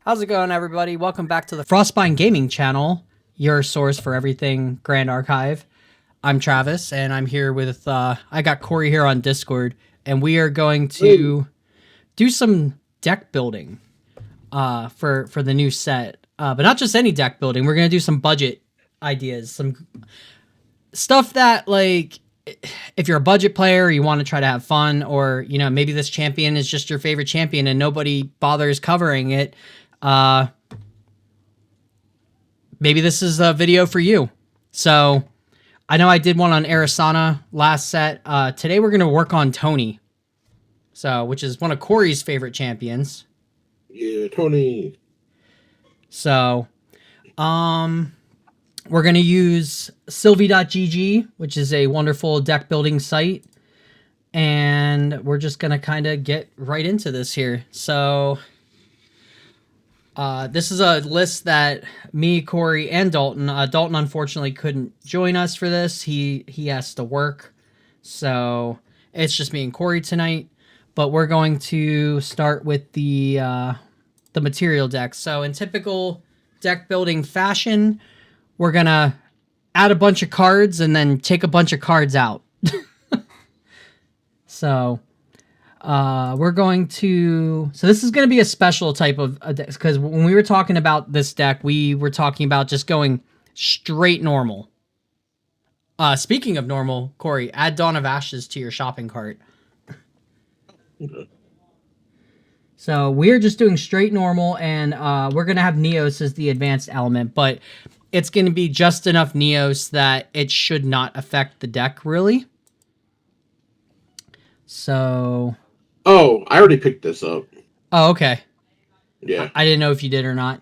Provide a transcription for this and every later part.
How's it going, everybody? Welcome back to the Frostbine Gaming channel, your source for everything Grand Archive. I'm Travis, and I'm here with, I got Corey here on Discord, and we are going to do some deck building for the new set. But not just any deck building. We're going to do some budget ideas, some stuff that, like, if you're a budget player, you want to try to have fun, or, you know, maybe this champion is just your favorite champion and nobody bothers covering it. Maybe this is a video for you. So I know I did one on Arisana last set. Today we're going to work on Tony. So, which is one of Corey's favorite champions. Yeah, Tony. So, we're going to use sylvie.gg, which is a wonderful deck building site. And we're just going to kind of get right into this here. So, this is a list that me, Corey, and Dalton. Dalton unfortunately couldn't join us for this. He has to work, so it's just me and Corey tonight. But we're going to start with the material deck. So in typical deck building fashion, we're gonna add a bunch of cards and then take a bunch of cards out. So. We're going to... So this is going to be a special type of deck, because when we were talking about this deck, we were talking about just going straight normal. Speaking of normal, Corey, add Dawn of Ashes to your shopping cart. Okay. So we're just doing straight normal, and we're going to have Neos as the advanced element, but it's going to be just enough Neos that it should not affect the deck, really. So... Oh, I already picked this up. Oh, okay. Yeah. I didn't know if you did or not.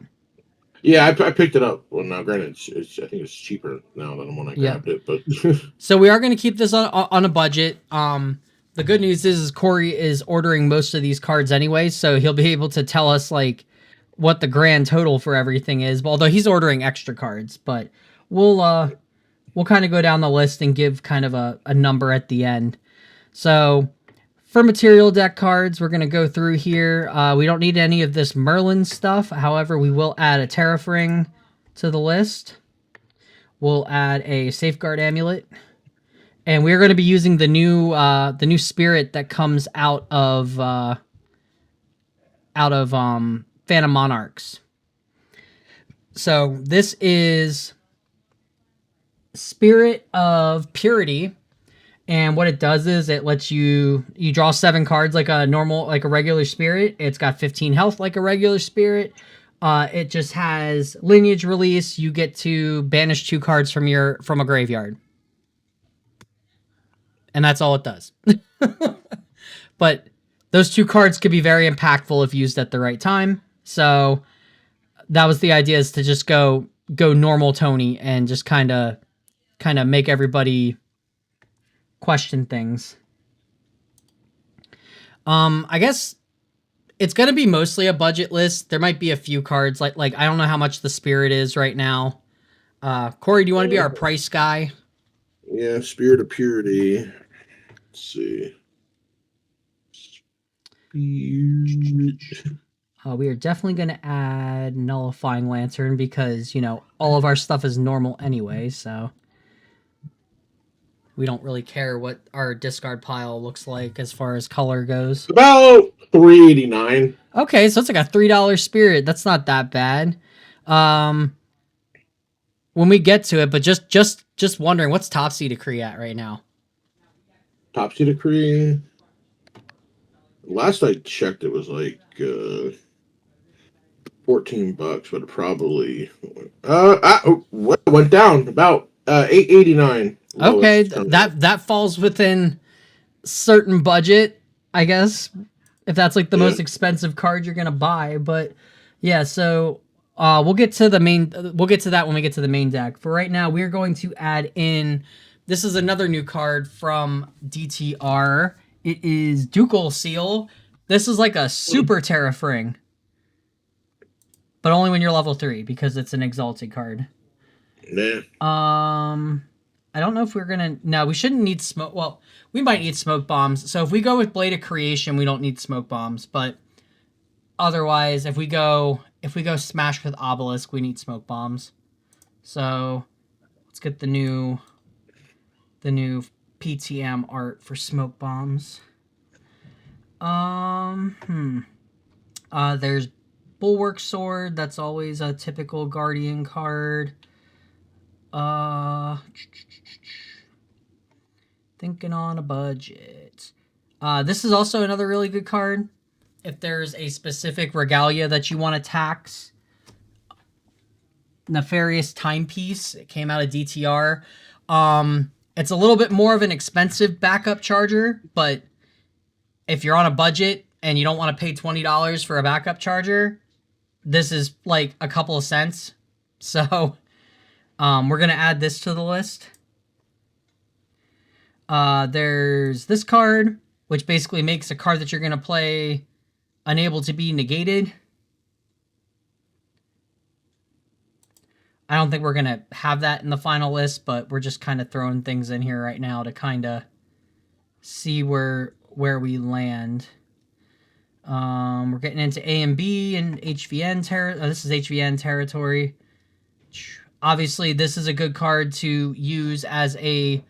Yeah, I picked it up. Well, now, granted, I think it's cheaper now than when I grabbed it, but... So we are going to keep this on a budget. The good news is Corey is ordering most of these cards anyway, so he'll be able to tell us, like, what the grand total for everything is. Although he's ordering extra cards, but we'll kind of go down the list and give kind of a number at the end. So... For material deck cards, we're going to go through here. We don't need any of this Merlin stuff. However, we will add a Tariff Ring to the list. We'll add a Safeguard Amulet. And we're going to be using the new spirit that comes out of Phantom Monarchs. So this is Spirit of Purity. And what it does is it lets you draw 7 cards like a regular spirit. It's got 15 health like a regular spirit. It just has lineage release. You get to banish 2 cards from a graveyard. And that's all it does. But those 2 cards could be very impactful if used at the right time. So that was the idea, is to just go normal Tony and just kind of make everybody question things. I guess it's gonna be mostly a budget list. There might be a few cards like I don't know how much the spirit is right now. Corey, do you want to be our price guy? Yeah, Spirit of Purity. Let's see. We are definitely gonna add Nullifying Lantern because, you know, all of our stuff is normal anyway, so we don't really care what our discard pile looks like as far as color goes. About $3.89. Okay, so it's like a $3 spirit. That's not that bad. When we get to it, but just wondering, what's Topsy Decree at right now? Topsy Decree. Last I checked, it was like $14, but it probably went down about $8.89. Okay, that falls within certain budget, I guess, if that's like the most expensive card you're gonna buy. But yeah, so we'll get to that when we get to the main deck. For right now, we're going to add in. This is another new card from DTR. It is Ducal Seal. This is like a super Tariff Ring, but only when you're level 3 because it's an exalted card. Nah. I don't know if we're gonna... No, we shouldn't need smoke... Well, we might need smoke bombs. So if we go with Blade of Creation, we don't need smoke bombs. But otherwise, if we go smash with obelisk, we need smoke bombs. So let's get the new PTM art for smoke bombs. There's Bulwark Sword. That's always a typical Guardian card. Thinking on a budget. This is also another really good card. If there's a specific regalia that you want to tax. Nefarious Timepiece. It came out of DTR. It's a little bit more of an expensive backup charger, but if you're on a budget and you don't want to pay $20 for a backup charger, this is like a couple of cents. So we're going to add this to the list. There's this card, which basically makes a card that you're going to play unable to be negated. I don't think we're going to have that in the final list, but we're just kind of throwing things in here right now to kind of see where we land. We're getting into A and B and HVN this is HVN territory. Obviously, this is a good card to use as a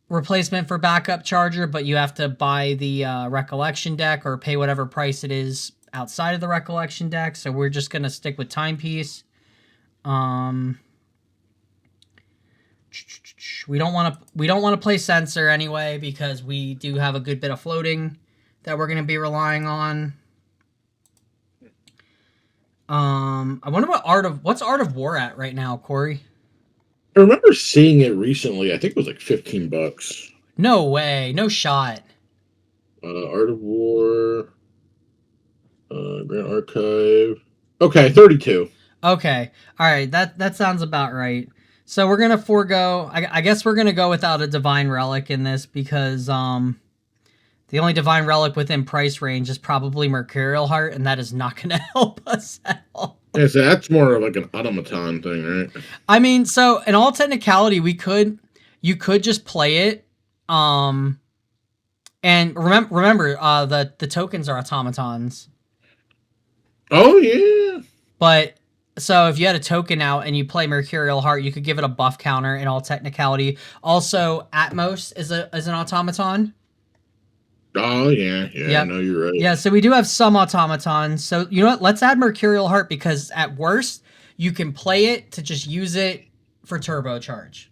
replacement for backup charger, but you have to buy the recollection deck or pay whatever price it is outside of the recollection deck. So we're just going to stick with Timepiece. We don't want to play Censor anyway because we do have a good bit of floating that we're going to be relying on. I wonder what's Art of War at right now, Corey? I remember seeing it recently. I think it was like $15. No way, no shot. Art of War, Grand Archive. Okay, 32. Okay, all right, that sounds about right. So we're gonna forego. I guess we're gonna go without a Divine Relic in this because the only Divine Relic within price range is probably Mercurial Heart, and that is not gonna help us at all. Yeah, so that's more of like an automaton thing, right? I mean, so in all technicality, you could just play it, and remember, the tokens are automatons. Oh yeah. But so if you had a token out and you play Mercurial Heart, you could give it a buff counter in all technicality. Also, Atmos is an automaton. Oh yeah, yep. No, you're right. Yeah, so we do have some automatons. So you know what? Let's add Mercurial Heart because at worst you can play it to just use it for turbocharge.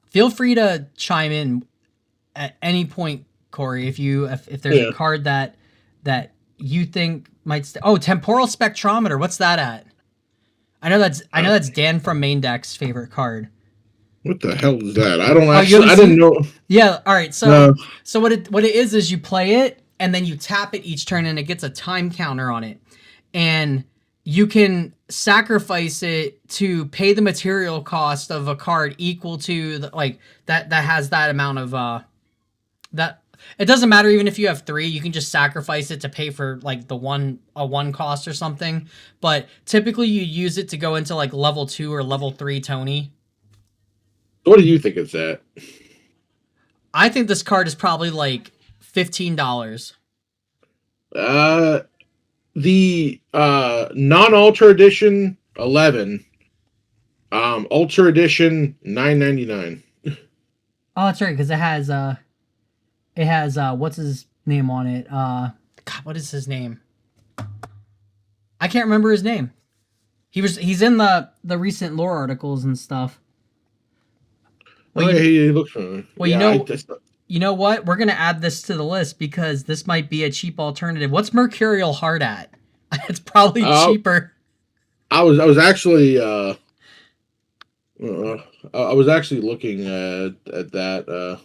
Feel free to chime in at any point, Corey, if there's a card that you think might Temporal Spectrometer. What's that at? I know that's Dan from Main Deck's favorite card. What the hell is that? I didn't know. Yeah, all right. So what it is you play it and then you tap it each turn and it gets a time counter on it. And you can sacrifice it to pay the material cost of a card equal to that has that amount of that. It doesn't matter even if you have 3, you can just sacrifice it to pay for like a one cost or something. But typically you use it to go into like level 2 or level 3 Tony. What do you think it's at? I think this card is probably like $15. The non-ultra edition 11. Ultra edition $9.99. Oh, that's right, because it has what's his name on it? God, what is his name? I can't remember his name. He's in the recent lore articles and stuff. Well, he looks familiar. Well, you know what? We're gonna add this to the list because this might be a cheap alternative. What's Mercurial Heart at? It's probably cheaper. I was actually looking at that.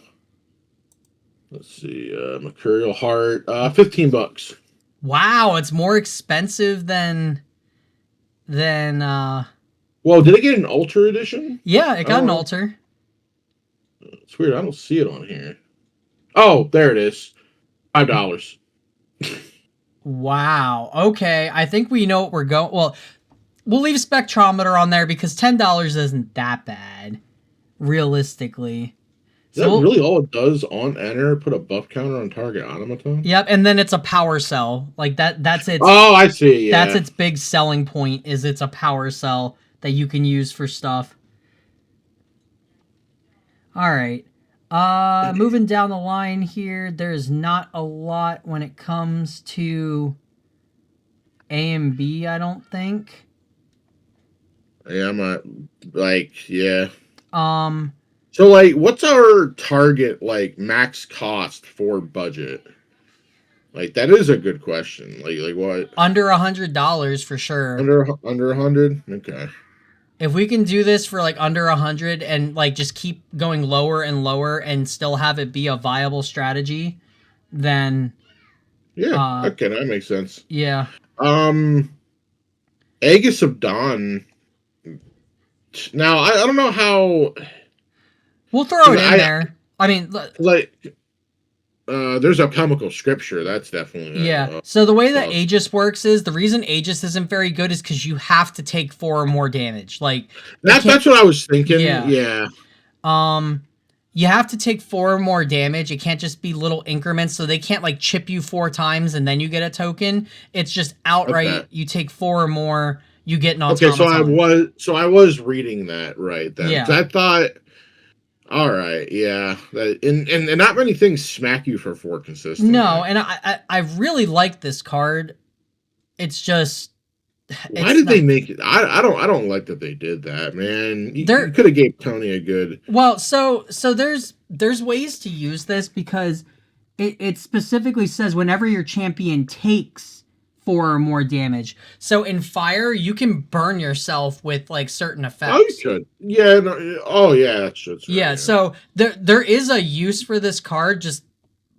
Let's see, Mercurial Heart, $15. Wow, it's more expensive than. Well, did it get an Ultra edition? Yeah, it got an Ultra. It's weird. I don't see it on here. Oh, there it is. $5. Wow. Okay, I think we know what we're going. Well, we'll leave Spectrometer on there because $10 isn't that bad, realistically. Is that So really all it does on enter? Put a buff counter on target automaton? yep, and then it's a power cell. Like that's its Oh, I see. that's Yeah. its big selling point is it's a power cell that you can use for stuff. All right. Moving down the line here, there's not a lot when it comes to A and B, I don't think. Yeah, I'm not like yeah. Um, So like, what's our target like max cost for budget? Like that is a good question. Like what? under $100 for sure. Under 100? Okay. If we can do this for like under 100 and like just keep going lower and lower and still have it be a viable strategy, then Yeah. Okay, that makes sense. yeah. Aegis of Dawn. Now I don't know how. We'll throw it in there. I mean, like. There's a chemical scripture. That's definitely yeah. So the way that Aegis works is the reason Aegis isn't very good is because you have to take 4 or more damage. Like that's what I was thinking. Yeah. Yeah. You have to take 4 or more damage. It can't just be little increments. So they can't like chip you 4 times and then you get a token. It's just outright. Okay. You take 4 or more, you get an automaton. Okay, so I was reading that right then. Yeah. I thought. All right, yeah, and not many things smack you for 4 consistently. No, and I really like this card. It's just why did they make it? I don't like that they did that, man. You could have gave Tony a good. Well, so there's ways to use this because it specifically says whenever your champion takes 4 or more damage. So in fire, you can burn yourself with like certain effects. Oh, you could. Yeah. No, oh, yeah. That's right, yeah. So there is a use for this card, just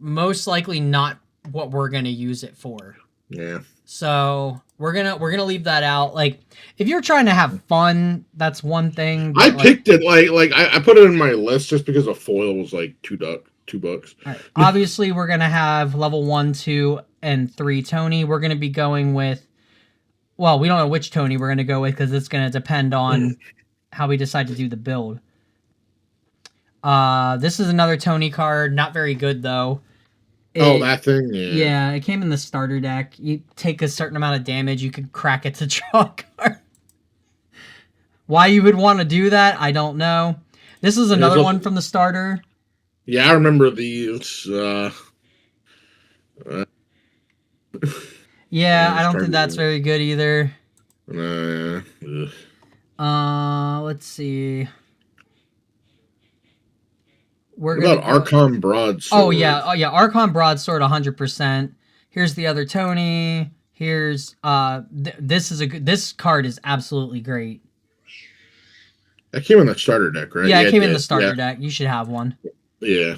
most likely not what we're gonna use it for. Yeah. So we're gonna leave that out. Like if you're trying to have fun, that's one thing. I picked it like I put it in my list just because a foil was like $2. All right. Obviously, we're gonna have level 1, 2, and 3 Tony. We're gonna be going with. Well, we don't know which Tony we're gonna go with because it's gonna depend on how we decide to do the build. This is another Tony card. Not very good though. That thing. Yeah. Yeah, it came in the starter deck. You take a certain amount of damage, you can crack it to draw a card. Why you would want to do that, I don't know. This is another one from the starter. Yeah, I remember these. Yeah, I don't think that's very good either. Let's see. What about Archon Broadsword? Oh yeah, Archon Broadsword 100%. Here's the other Tony. Here's this card is absolutely great. That came in the starter deck, right? Yeah, it came in the starter deck. You should have one. Yeah.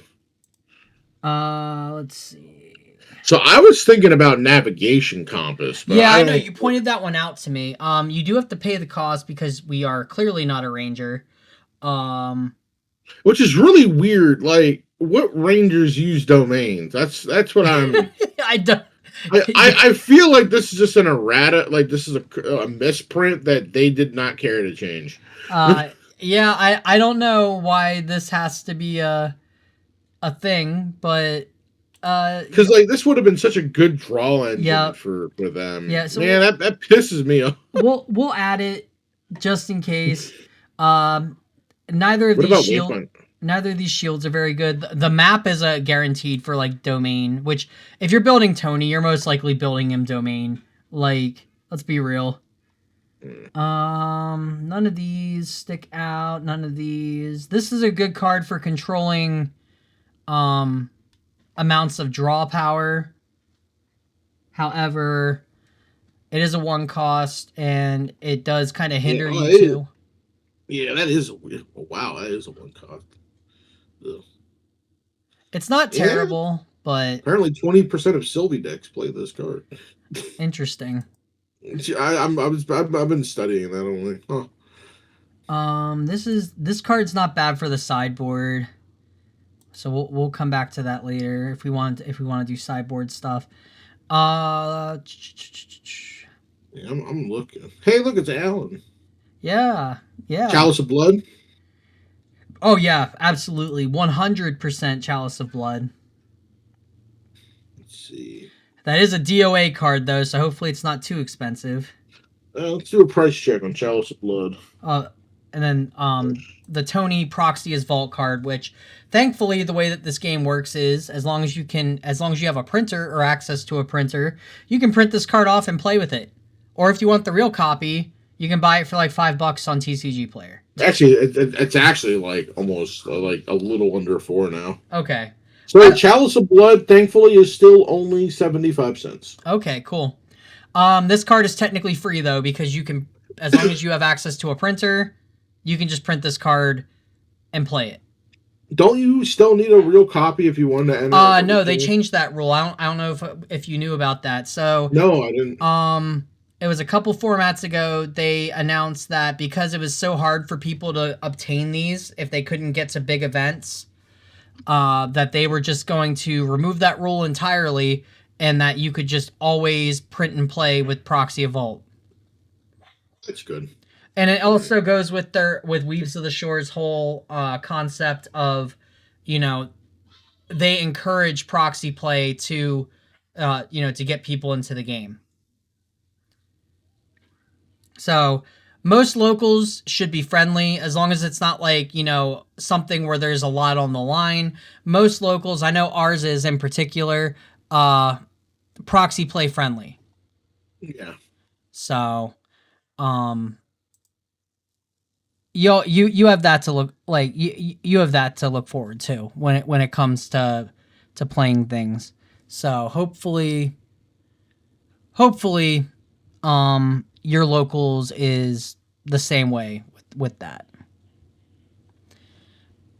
Let's see. So I was thinking about navigation compass. But yeah, I know you pointed that one out to me. You do have to pay the cost because we are clearly not a ranger. Which is really weird. Like, what rangers use domains? That's what I'm. I don't. I feel like this is just an errata. Like this is a misprint that they did not care to change. Yeah, I don't know why this has to be a thing, but because like this would have been such a good draw engine for them. Yeah, so man, that pisses me off. We'll add it just in case. Neither of these shields are very good. The map is a guaranteed for like domain, which if you're building Tony, you're most likely building him domain. Like, let's be real. None of these stick out. None of these. This is a good card for controlling amounts of draw power. However, it is a 1 cost and it does kind of hinder you too. Yeah, that is weird. Wow, that is a 1 cost. Ugh. It's not terrible, but apparently 20% of Sylvie decks play this card. Interesting. I've been studying that only. This card's not bad for the sideboard, so we'll come back to that later if we want to do sideboard stuff. Yeah, I'm looking. Hey, look, it's Alan. Yeah. Chalice of Blood. Oh yeah, absolutely, 100% Chalice of Blood. Let's see. That is a DOA card though, so hopefully it's not too expensive. Let's do a price check on Chalice of Blood. And then the Tony Proxius Vault card, which thankfully the way that this game works is as long as you have a printer or access to a printer, you can print this card off and play with it. Or if you want the real copy, you can buy it for like $5 on TCG Player. Actually, it's actually like almost like a little under 4 now. Okay. So Chalice of Blood, thankfully, is still only 75 cents. Okay, cool. This card is technically free though because you can, as long as you have access to a printer, you can just print this card and play it. Don't you still need a real copy if you want to enter? No, they changed that rule. I don't know if you knew about that. So no, I didn't. It was a couple formats ago. They announced that because it was so hard for people to obtain these if they couldn't get to big events, that they were just going to remove that rule entirely, and that you could just always print and play with Proxy Vault. That's good. And it also goes with Weaves of the Shore's whole concept of, they encourage proxy play to get people into the game. So most locals should be friendly as long as it's not like, something where there's a lot on the line. Most locals, I know ours is in particular, proxy play friendly. Yeah. So, you have that to look like you have that to look forward to when it comes to playing things. So hopefully your locals is the same way with that.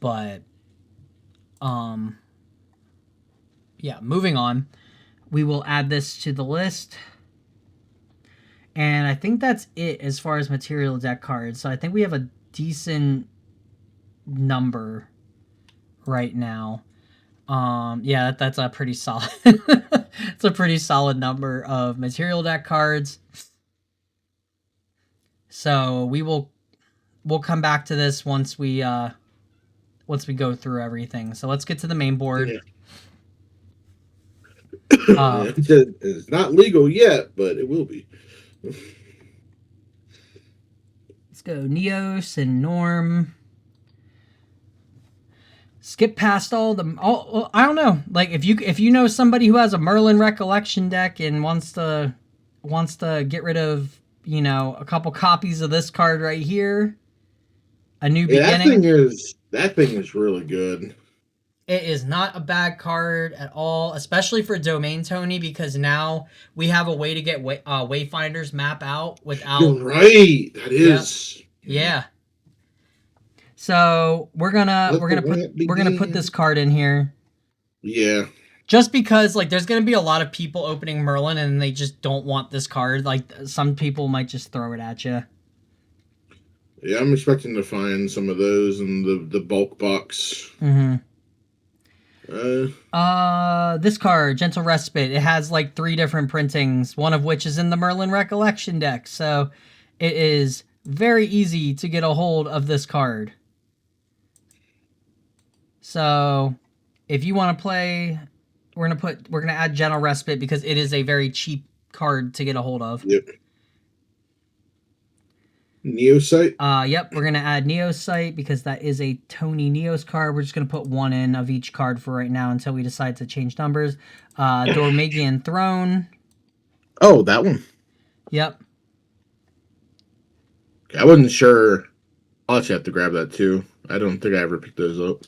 But yeah, moving on. We will add this to the list. And I think that's it as far as material deck cards. So I think we have a decent number right now. Yeah, that's a pretty solid it's a pretty solid number of material deck cards. So we'll come back to this once we go through everything. So let's get to the main board. Yeah. It's not legal yet, but it will be. Let's go Neos and Norm. Skip past all I don't know. Like if you know somebody who has a Merlin Recollection deck and wants to get rid of, a couple copies of this card right here. A New Beginning. That thing is really good. It is not a bad card at all, especially for Domain Tony, because now we have a way to get Wayfinder's map out without. You're right. That is. Yeah. So we're gonna put this card in here. Yeah. Just because there's gonna be a lot of people opening Merlin and they just don't want this card. Like some people might just throw it at you. Yeah, I'm expecting to find some of those in the bulk box. Mm-hmm. This card, Gentle Respite, it has 3 different printings, one of which is in the Merlin Recollection deck, so it is very easy to get a hold of this card. So, if you want to play, we're gonna add Gentle Respite because it is a very cheap card to get a hold of. Yep. Neosite? Yep, we're going to add Neosite because that is a Tony Neos card. We're just going to put 1 in of each card for right now until we decide to change numbers. Dormigian Throne. Oh, that one? Yep. Okay, I wasn't sure. I'll actually have to grab that too. I don't think I ever picked those up.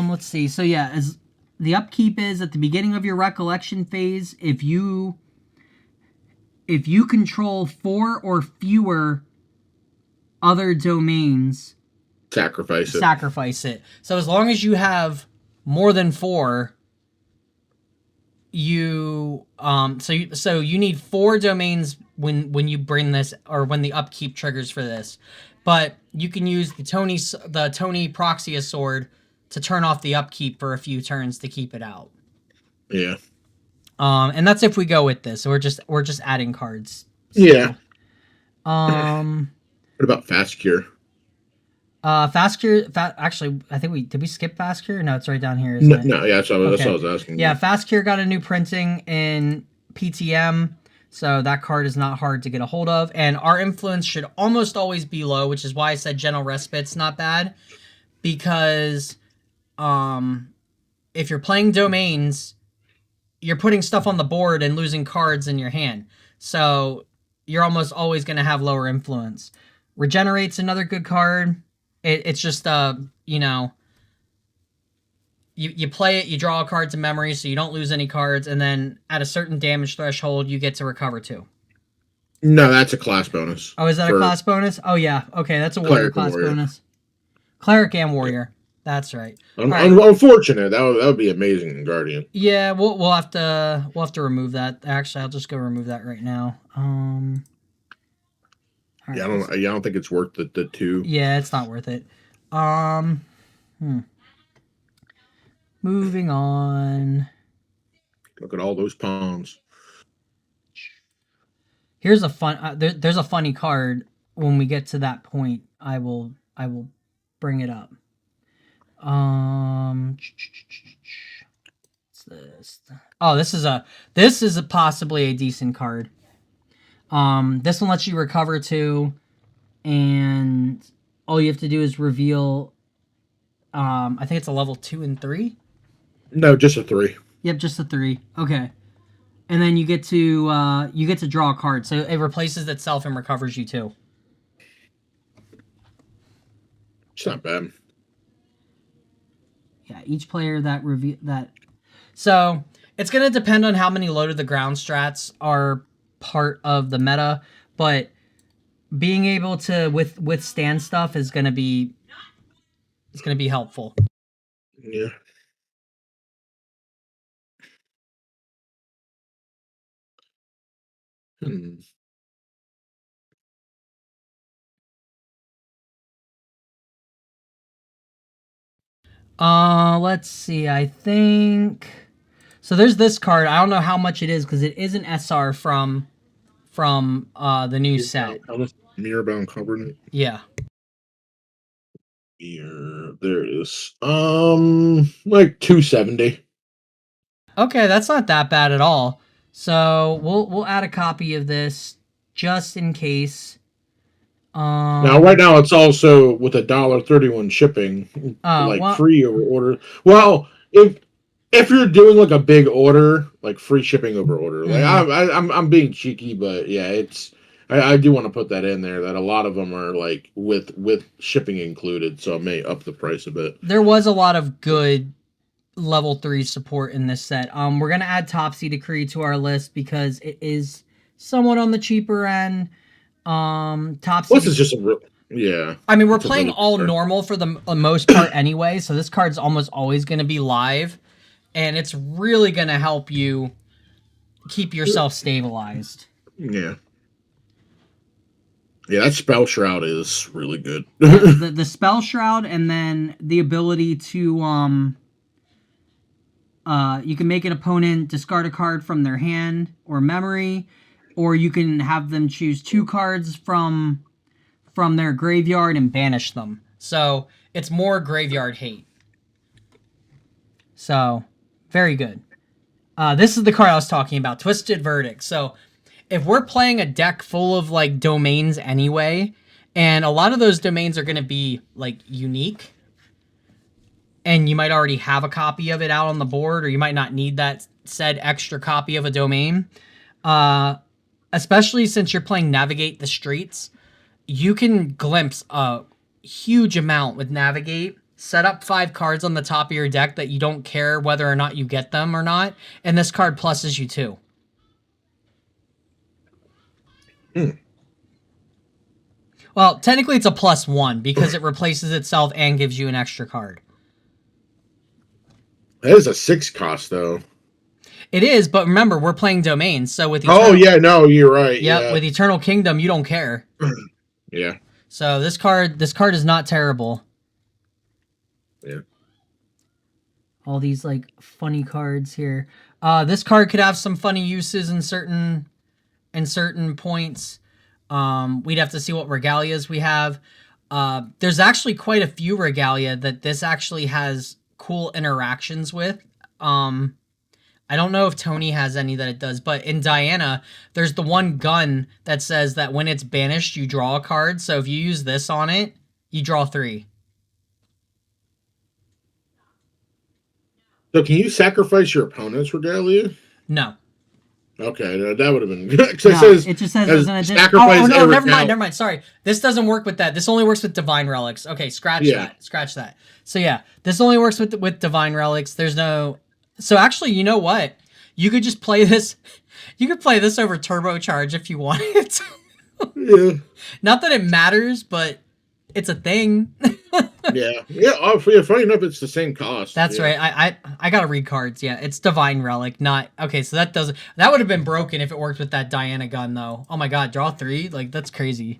Let's see. So yeah, as the upkeep is at the beginning of your recollection phase, if you control 4 or fewer other domains, sacrifice it. So as long as you have more than 4, you so you need 4 domains when you bring this, or when the upkeep triggers for this. But you can use the Tony Proxia sword to turn off the upkeep for a few turns to keep it out. Yeah. And that's if we go with this. So we're just adding cards. So. Yeah. What about Fast Cure? Fast cure. Actually, I think we skip fast cure? No, it's right down here, isn't it? No, yeah, that's what Okay. I was asking. Yeah, fast cure got a new printing in PTM, so that card is not hard to get a hold of. And our influence should almost always be low, which is why I said Gentle Respite's not bad, because if you're playing domains, you're putting stuff on the board and losing cards in your hand. So you're almost always going to have lower influence. Regenerate's another good card. It's just, you know, you play it, you draw a card to memory, so you don't lose any cards, and then at a certain damage threshold, you get to recover 2. No, that's a class bonus. Oh, is that a class bonus? Oh, yeah. Okay, that's a warrior class bonus. Cleric and warrior. Yeah. That's right. Unfortunate. That would be amazing in Guardian. Yeah, we'll have to remove that. Actually, I'll just go remove that right now. Right, yeah, I don't think it's worth the 2. Yeah, it's not worth it. Moving on. Look at all those pawns. Here's a fun. There's a funny card. When we get to that point, I will bring it up. What's this? Oh, this is possibly a decent card. This one lets you recover 2, and all you have to do is reveal. I think it's a level 2 and 3. No, just a 3. Yep, just a 3. Okay, and then you get to draw a card, so it replaces itself and recovers you 2. It's not bad. Yeah, each player that So it's gonna depend on how many low to the ground strats are part of the meta, but being able to withstand stuff is gonna be helpful. Yeah. Let's see. I think so. There's this card. I don't know how much it is because it is an SR from the new set. Mirrorbound Covenant. Yeah. Here, there it is. Like 270. Okay, that's not that bad at all. So we'll add a copy of this just in case. Now, right now, it's also with $1.31 shipping, free over order. Well, if you're doing like a big order, like free shipping over order, like I'm being cheeky, but yeah, it's I do want to put that in there that a lot of them are like with shipping included, so it may up the price a bit. There was a lot of good level 3 support in this set. We're gonna add Topsy Decree to our list because it is somewhat on the cheaper end. Topsy. This is just a yeah. I mean, we're playing all normal for the most part anyway, so this card's almost always going to be live, and it's really going to help you keep yourself stabilized. Yeah. Yeah, that Spell Shroud is really good. the Spell Shroud, and then the ability to you can make an opponent discard a card from their hand or memory, or you can have them choose 2 cards from their graveyard and banish them. So it's more graveyard hate. So very good. This is the card I was talking about, Twisted Verdict. So if we're playing a deck full of like domains anyway, and a lot of those domains are going to be like unique, and you might already have a copy of it out on the board, or you might not need that said extra copy of a domain. Especially since you're playing Navigate the Streets, you can glimpse a huge amount with Navigate. Set up 5 cards on the top of your deck that you don't care whether or not you get them or not, and this card pluses you 2. Well, technically it's a +1 because it replaces itself and gives you an extra card. That is a 6 cost though. It is, but remember, we're playing domains, so with you're right. Yeah, with Eternal Kingdom, you don't care. Yeah. So this card is not terrible. Yeah. All these like funny cards here. This card could have some funny uses in certain points. We'd have to see what regalias we have. There's actually quite a few regalia that this actually has cool interactions with. I don't know if Tony has any that it does, but in Diana, there's the one gun that says that when it's banished, you draw a card. So if you use this on it, you draw 3. So can you sacrifice your opponent's regalia? No. Okay, that would have been good. It just says there's an addition. Oh, no, never mind. Sorry. This doesn't work with that. This only works with divine relics. Okay, scratch that. So yeah, this only works with divine relics. There's no... So actually, you know what? You could just play this. You could play this over turbocharge if you wanted. Yeah. Not that it matters, but it's a thing. Yeah. Funny enough, it's the same cost. That's right. I gotta read cards. Yeah, it's divine relic. Not okay. So that doesn't. That would have been broken if it worked with that Diana gun, though. Oh my God, draw 3. Like that's crazy.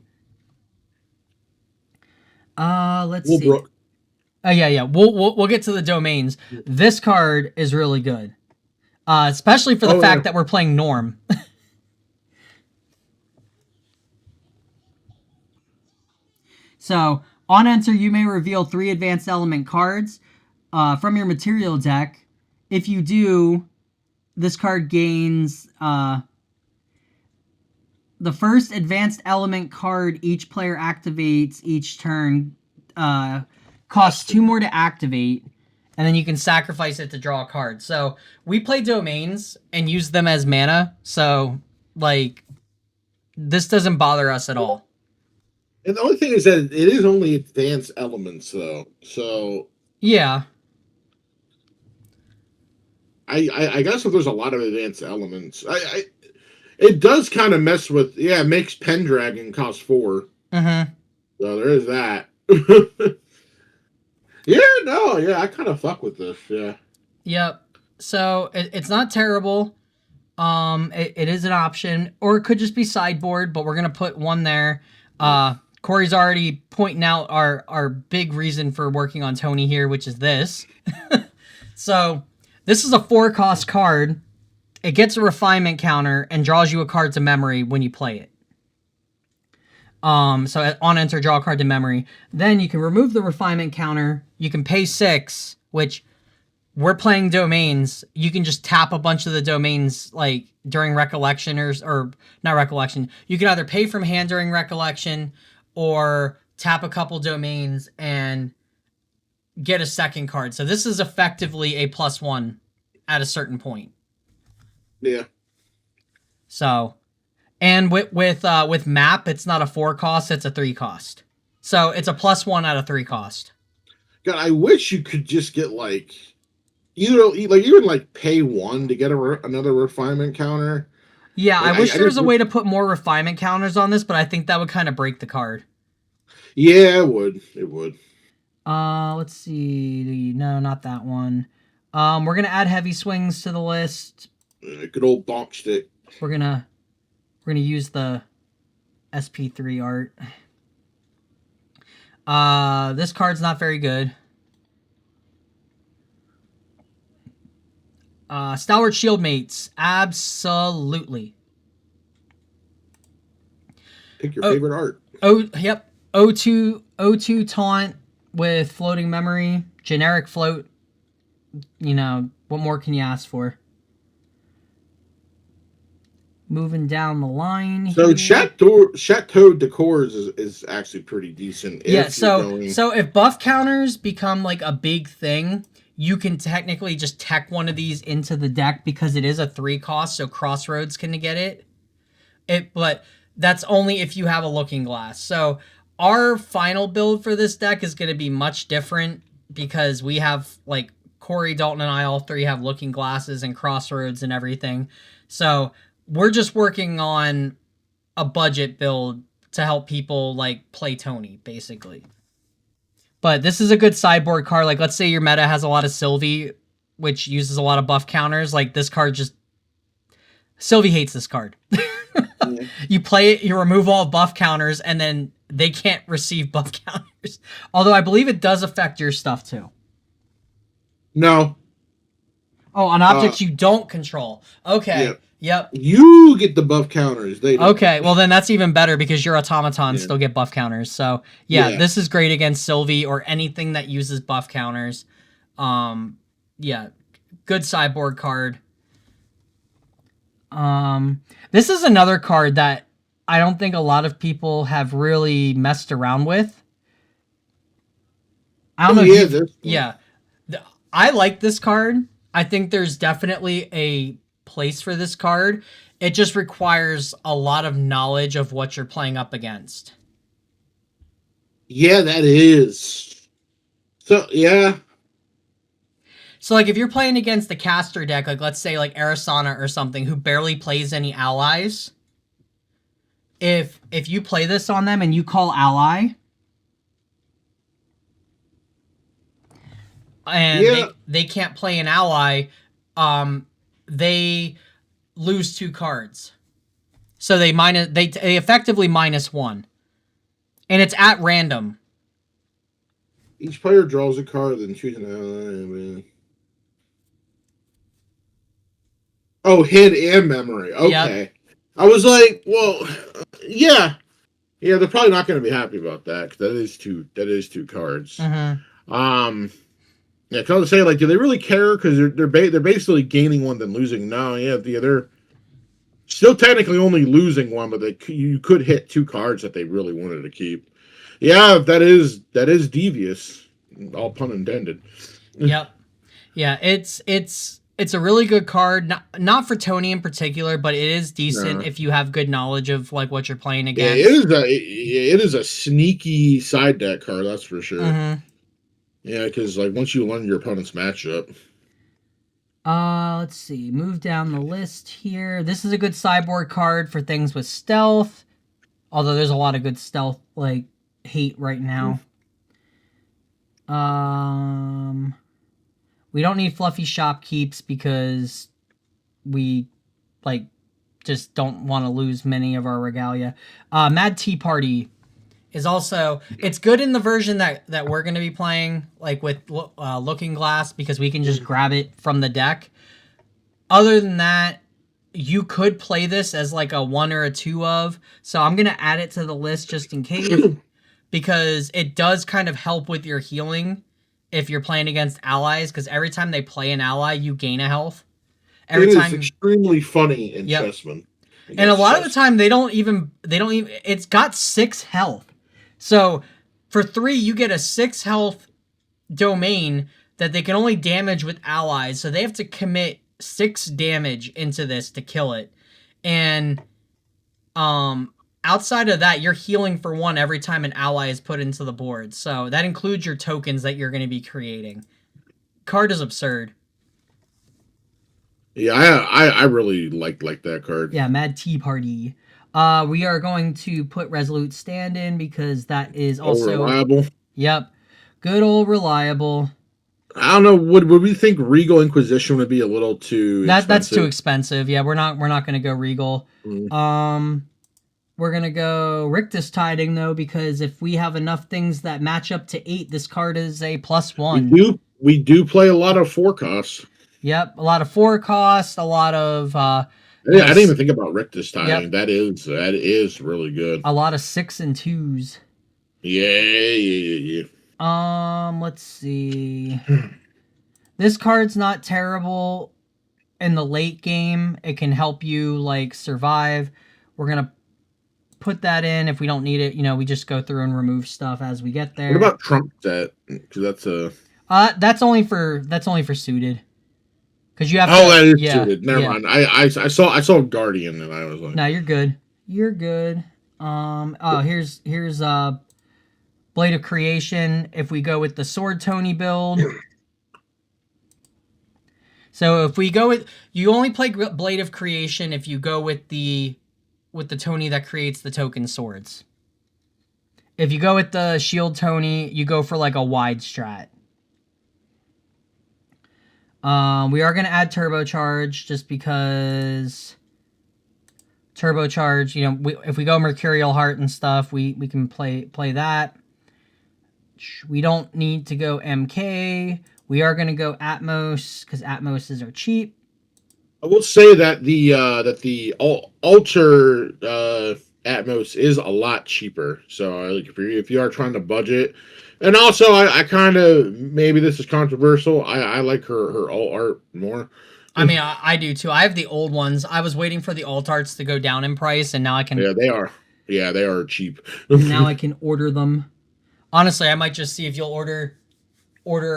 Let's see. Yeah. We'll get to the domains. This card is really good, especially for the fact that we're playing Norm. So on enter, you may reveal 3 advanced element cards from your material deck. If you do, this card gains the first advanced element card each player activates each turn. Costs 2 more to activate, and then you can sacrifice it to draw a card. So we play domains and use them as mana, so like this doesn't bother us at all. And the only thing is that it is only advanced elements, though. So yeah, I guess if there's a lot of advanced elements, it does kind of mess with. Yeah, it makes Pendragon cost 4. Mm-hmm. So there is that. I kind of fuck with this. Yeah. Yep. So it's not terrible. It is an option, or it could just be sideboard, but we're gonna put one there. Corey's already pointing out our big reason for working on Tony here, which is this. So this is a 4-cost card. It gets a refinement counter and draws you a card to memory when you play it. So on enter, draw a card to memory. Then you can remove the refinement counter. You can pay 6, which we're playing domains. You can just tap a bunch of the domains like during recollection or not recollection. You can either pay from hand during recollection or tap a couple domains and get a second card. So this is effectively a +1 at a certain point. Yeah. So... And with map, it's not a 4-cost, it's a 3-cost. So it's a +1 out of 3 cost. God, I wish you could just get like even pay 1 to get another refinement counter. Yeah, I wish there was a way to put more refinement counters on this, but I think that would kind of break the card. Yeah, it would. It would. Let's see. No, not that one. We're gonna add heavy swings to the list. Good old bonk stick. We're gonna use the SP3 art. This card's not very good. Stalwart Shieldmates, absolutely. Pick your favorite art. Oh, yep. O2 taunt with floating memory, generic float. You know, what more can you ask for? Moving down the line. So Chateau Decor is actually pretty decent. Yeah. So if buff counters become like a big thing, you can technically just tech one of these into the deck because it is a 3-cost. So Crossroads can get it. But that's only if you have a Looking Glass. So our final build for this deck is going to be much different because we have like Corey, Dalton, and I all 3 have Looking Glasses and Crossroads and everything. So we're just working on a budget build to help people like play Tony, basically. But this is a good sideboard card. Like, let's say your meta has a lot of Sylvie, which uses a lot of buff counters. Like, this card just... Sylvie hates this card. Yeah. You play it, you remove all buff counters, and then they can't receive buff counters. Although I believe it does affect your stuff, too. No. Oh, on objects you don't control. Okay. Yep. You get the buff counters. They don't. Okay, well then that's even better because your automatons still get buff counters. So yeah, this is great against Sylvie or anything that uses buff counters. Yeah, good sideboard card. This is another card that I don't think a lot of people have really messed around with. I don't know. I like this card. I think there's definitely a place for this card. It just requires a lot of knowledge of what you're playing up against. Yeah, that is. So, yeah. So, like, if you're playing against the caster deck, like, let's say, like, Arisana or something, who barely plays any allies, if you play this on them and you call ally, and they can't play an ally, they lose 2 cards. So they effectively -1. And it's at random. Each player draws a card, then chooses an ally. Oh, hid and memory. Okay. Yep. I was like, well, yeah. Yeah, they're probably not going to be happy about that, because that is two cards. Mm-hmm. Yeah, because I was saying, like, do they really care? Because they're basically gaining one then losing. No, yeah, they're still technically only losing one, but you could hit 2 cards that they really wanted to keep. Yeah, that is devious, all pun intended. Yep. Yeah, it's a really good card. Not for Tony in particular, but it is decent if you have good knowledge of like what you're playing against. Yeah, it is a sneaky side deck card, that's for sure. Mm-hmm. Yeah, because like once you learn your opponent's matchup. Let's see. Move down the list here. This is a good sideboard card for things with stealth. Although there's a lot of good stealth like hate right now. We don't need fluffy shopkeeps because we like just don't want to lose many of our regalia. Mad Tea Party is also, it's good in the version that we're going to be playing, like with Looking Glass, because we can just grab it from the deck. Other than that, you could play this as like a 1 or a 2 of, so I'm going to add it to the list just in case, because it does kind of help with your healing if you're playing against allies, because every time they play an ally, you gain a health. It is extremely funny in Chessman. And a lot of the time, they don't even, it's got 6 health. So for 3, you get a 6 health domain that they can only damage with allies. So they have to commit 6 damage into this to kill it. And outside of that, you're healing for 1 every time an ally is put into the board. So that includes your tokens that you're going to be creating. Card is absurd. Yeah, I really like that card. Yeah, Mad Tea Party. We are going to put Resolute Stand in because that is also reliable. Yep, good old reliable. I don't know. Would we think Regal Inquisition would be a little too? That's too expensive. Yeah, we're not going to go Regal. We're gonna go Rictus Tiding though, because if we have enough things that match up to 8, this card is a +1. We do play a lot of 4 costs. Yep, a lot of 4 cost, a lot of. I didn't even think about Rictus Tiding. Yep. That is really good. A lot of 6 and 2s. Yeah. Let's see. This card's not terrible in the late game. It can help you like survive. We're gonna put that in. If we don't need it, we just go through and remove stuff as we get there. What about Trump Set? Because that's a. That's only for suited. Because you have. That is suited. Never mind. I saw Guardian and I was like. No, you're good. You're good. Here's Blade of Creation. If we go with the Sword Tony build. So if we go with, you only play Blade of Creation if you go with the Tony that creates the token swords. If you go with the Shield Tony, you go for like a wide strat. We are going to add Turbocharge just because Turbocharge, if we go Mercurial Heart and stuff, we can play that. We don't need to go MK. We are going to go Atmos because Atmoses are cheap. I will say that the Alter Atmos is a lot cheaper. So like if you are trying to budget, and also I kind of, maybe this is controversial. I like her alt art more. I mean, I do too. I have the old ones. I was waiting for the alt arts to go down in price, and now I can. Yeah, they are. Yeah, they are cheap. Now I can order them. Honestly, I might just see if you'll order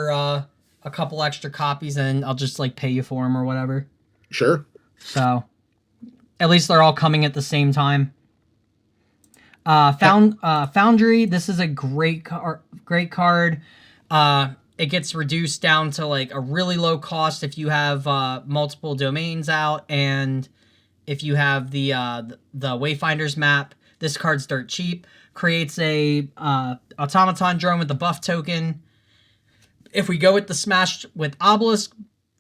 a couple extra copies, and I'll just like pay you for them or whatever. Sure. So, at least they're all coming at the same time. Foundry. This is a great card. It gets reduced down to like a really low cost if you have multiple domains out, and if you have the Wayfinders map. This card's dirt cheap. Creates a automaton drone with the buff token. If we go with the Smash with Obelisk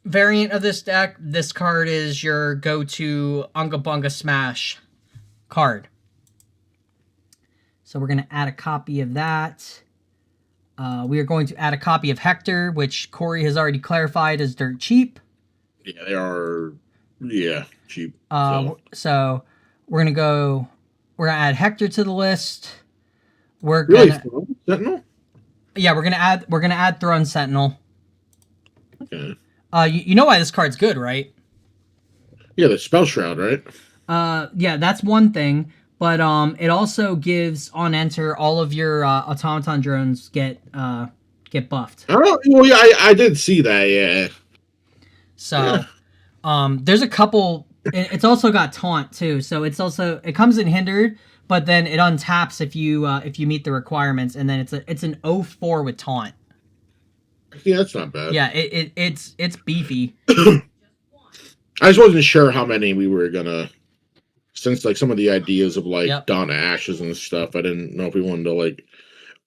variant of this deck, this card is your go-to Unga Bunga Smash card. So we're going to add a copy of that. We are going to add a copy of Hector, which Corey has already clarified is dirt cheap. Yeah, they are. Yeah, cheap. So we're gonna add Hector to the list. We're really gonna Sentinel. Yeah, we're gonna add Throne Sentinel. Okay. You know why this card's good, right? Yeah, the Spell Shroud, right? Yeah, that's one thing. But it also gives on enter all of your automaton drones get buffed. Oh, well, yeah, I did see that. Yeah. So, there's a couple. It's also got taunt too, so it comes in hindered, but then it untaps if you meet the requirements, and then it's an 0/4 with taunt. Yeah, that's not bad. Yeah, it's beefy. I just wasn't sure how many we were gonna. Since like some of the ideas of like Dawn of Ashes and stuff, I didn't know if we wanted to like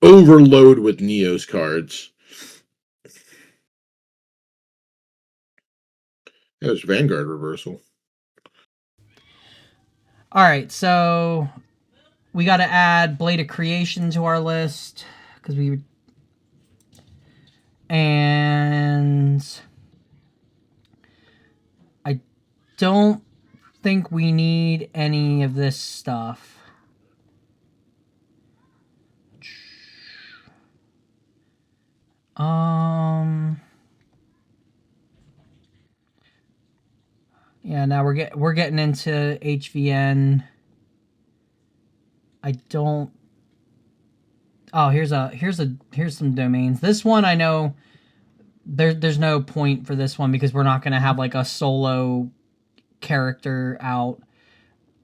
overload with Neos cards. There's Vanguard reversal. All right, so we got to add Blade of Creation to our list because and I don't think we need any of this stuff. Yeah, now we're getting into HVN. I don't. Oh, here's some domains. This one I know there's no point for this one because we're not going to have like a solo character out.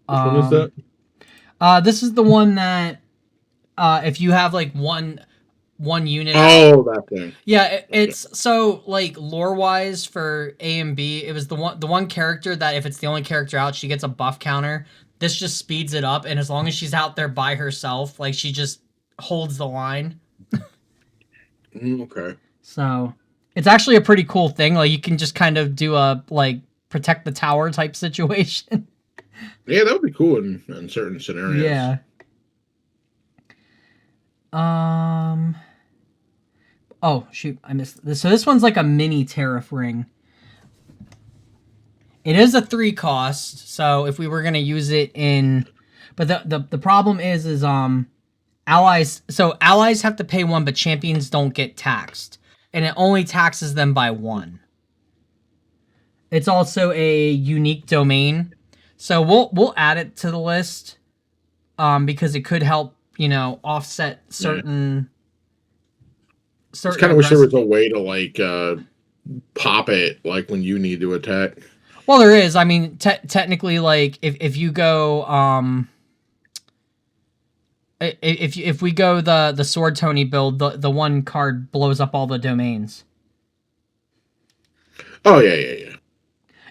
Which one is that? This is the one that if you have like one unit. Oh, that thing. Yeah, it's so like lore wise for A and B, it was the one character that if it's the only character out, she gets a buff counter. This just speeds it up, and as long as she's out there by herself, like she just holds the line. Okay. So it's actually a pretty cool thing. Like you can just kind of do a like protect the tower type situation. Yeah, that would be cool in certain scenarios. Yeah. Oh shoot, I missed this. So this one's like a mini tariff ring. It is a 3 cost, so if we were gonna use it in, but the problem is allies. So allies have to pay 1, but champions don't get taxed, and it only taxes them by 1. It's also a unique domain, so we'll add it to the list, because it could help offset certain. I kind of wish there was a way to like pop it like when you need to attack. Well, there is. I mean, technically, like if you go if we go the Sword Tony build, the one card blows up all the domains. Oh yeah.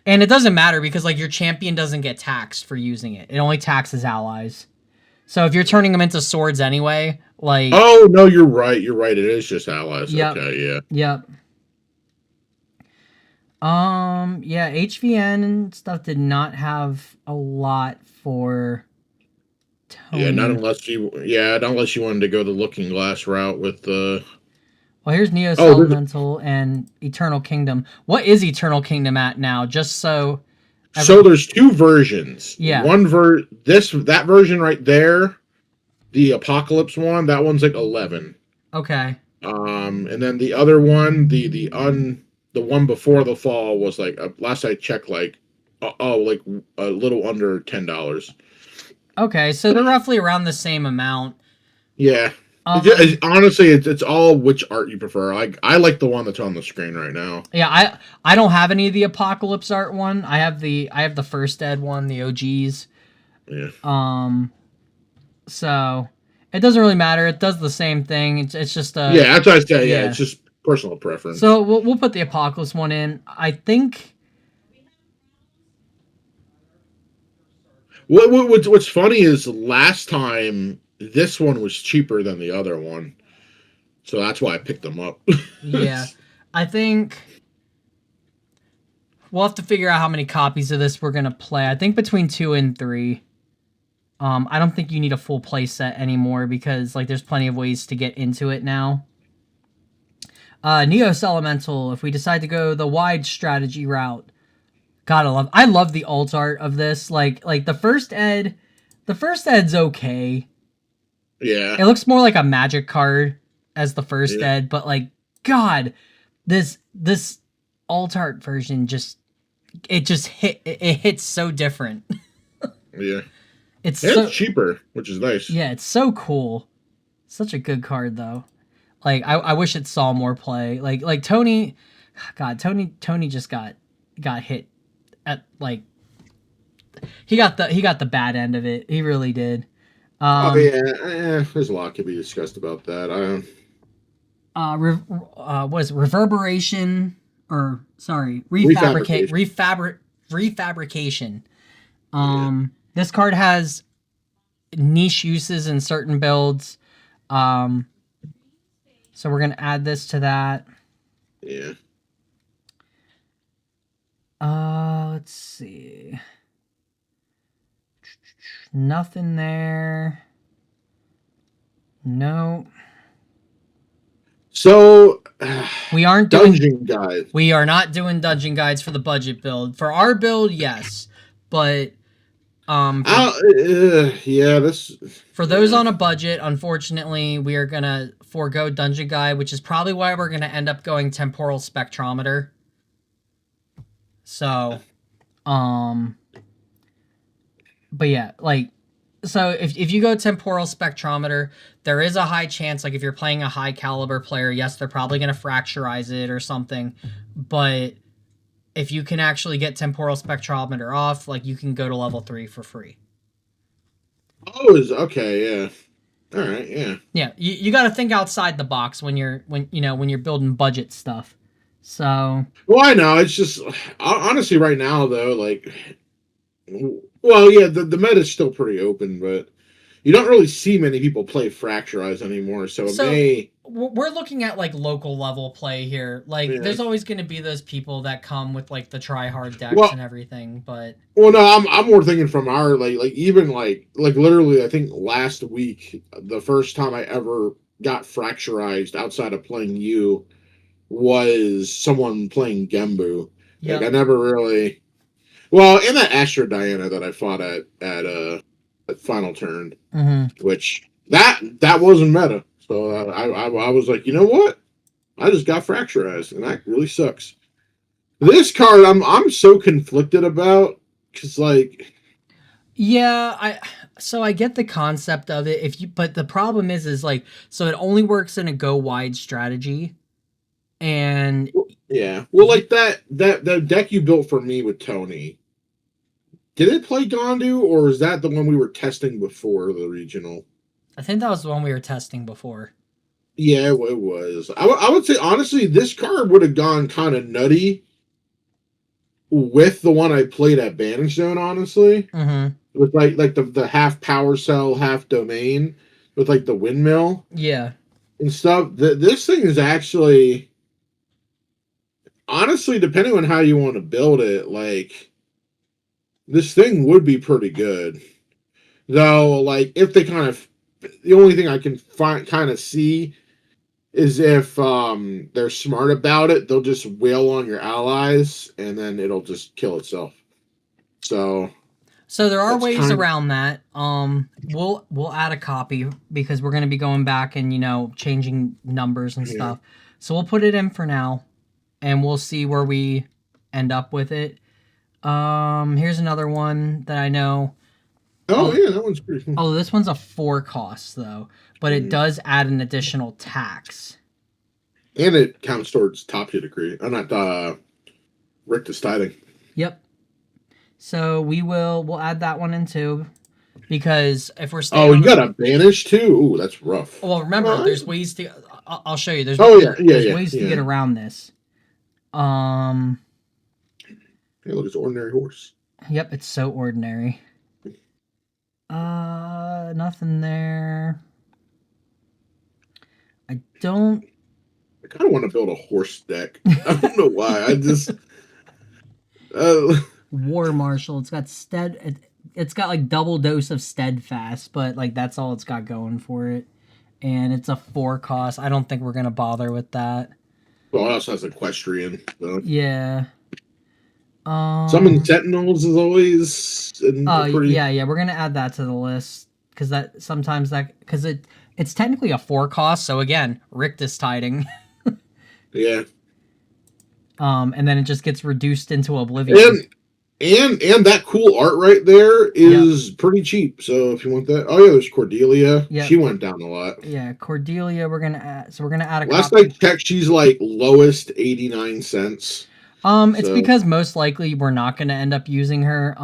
And it doesn't matter because like your champion doesn't get taxed for using it. It only taxes allies. So if you're turning them into swords anyway, like... Oh, no, you're right. It is just allies. Yep. Okay, yeah. Yep. Yeah, HVN and stuff did not have a lot for Tony. Yeah, not unless you wanted to go the Looking Glass route with the... Well, here's Neos Elemental and Eternal Kingdom. What is Eternal Kingdom at now? Just so So there's two versions. Yeah. That version right there, the Apocalypse one, that one's like 11. Okay. And then the other one, the one before the fall was like last I checked, like like a little under $10. Okay, so they're roughly around the same amount. Yeah. Honestly, it's all which art you prefer. I like the one that's on the screen right now. Yeah, I don't have any of the Apocalypse art one. I have the First Ed one, the OGs. Yeah. So it doesn't really matter. It does the same thing. It's just a yeah. That's what I say. Yeah, it's just personal preference. So we'll put the Apocalypse one in. I think. What's funny is last time this one was cheaper than the other one, so that's why I picked them up. Yeah, I think we'll have to figure out how many copies of this we're gonna play. I think between 2 and 3. I don't think you need a full play set anymore because like there's plenty of ways to get into it now. Neos Elemental, if we decide to go the wide strategy route. God, I love the alt art of this. Like the first Ed's okay. Yeah. It looks more like a magic card as the first Ed, but like God, this alt art version it hits so different. Yeah. It's cheaper, which is nice. Yeah, it's so cool. Such a good card though. Like I wish it saw more play. Like Tony, God, Tony just got hit at like he got the bad end of it. He really did. There's a lot to be discussed about that. What is it? Reverberation or sorry, refabrication. This card has niche uses in certain builds. So we're gonna add this to that. Yeah. Let's see. Nothing there. No. So we aren't dungeon guides. We are not doing dungeon guides for the budget build. For our build, yes, but for those on a budget, unfortunately, we are gonna forego dungeon guide, which is probably why we're gonna end up going temporal spectrometer. So, but yeah, like, so if you go temporal spectrometer, there is a high chance, like if you're playing a high caliber player, yes, they're probably going to fracturize it or something. But if you can actually get temporal spectrometer off, like you can go to level 3 for free. Oh, okay, yeah. All right, yeah. Yeah, you got to think outside the box when you're building budget stuff. So. Well, I know. It's just honestly right now though, like, well, yeah, the meta's still pretty open, but you don't really see many people play Fracturize anymore. So we're looking at like local level play here. Like, there's always going to be those people that come with like the try hard decks and everything. But no, I'm more thinking from our like even like literally, I think last week the first time I ever got Fracturized outside of playing you was someone playing Gembu. Yep. Like I never really. Well, in that Astro Diana that I fought at Final Turn, which that wasn't meta. So I was like, you know what? I just got Fracturized, and that really sucks. This card, I'm so conflicted about because like. Yeah, I get the concept of it. But the problem is like, so it only works in a go wide strategy. And yeah, well, like that deck you built for me with Tony, did it play Gondu, or is that the one we were testing before the regional? I think that was the one we were testing before. Yeah, it was. I would say honestly, this card would have gone kind of nutty with the one I played at Banning Zone. Honestly, with like the half power cell, half domain, with like the windmill, and stuff. This thing is actually. Honestly, depending on how you want to build it, like, this thing would be pretty good. Though, like, if they the only thing I can kind of see is if they're smart about it, they'll just wail on your allies, and then it'll just kill itself. So there are ways around that. We'll add a copy because we're going to be going back and changing numbers and stuff. So we'll put it in for now, and we'll see where we end up with it. Here's another one that I know. Oh yeah, that one's pretty cool. Oh, this one's a 4 cost though, but it does add an additional tax. And it counts towards top tier decree. I'm not Rictus Tiding. Yep. So we'll add that one in too, because if we're staying. Oh, you got a banish too. Ooh, that's rough. Well, remember, there's ways to. I'll show you. There's ways to get around this. Hey, look, it's an ordinary horse. Yep, it's so ordinary. Nothing there. I kind of want to build a horse deck. I don't know why. I just War Marshal. It's got it's got like double dose of steadfast, but like that's all it's got going for it. And it's a 4 cost. I don't think we're gonna bother with that. Well, it also has equestrian. So. Yeah. Summon Sentinels is always pretty... yeah, we're gonna add that to the list because it's technically a 4 cost. So again, Rictus Tiding. Yeah. And then it just gets reduced into oblivion. And that cool art right there is pretty cheap. So if you want that, oh yeah, there's Cordelia. Yep. She went down a lot. Yeah, Cordelia. We're gonna add. So we're gonna add a. Last I checked, she's like lowest 89 cents. It's because most likely we're not gonna end up using her.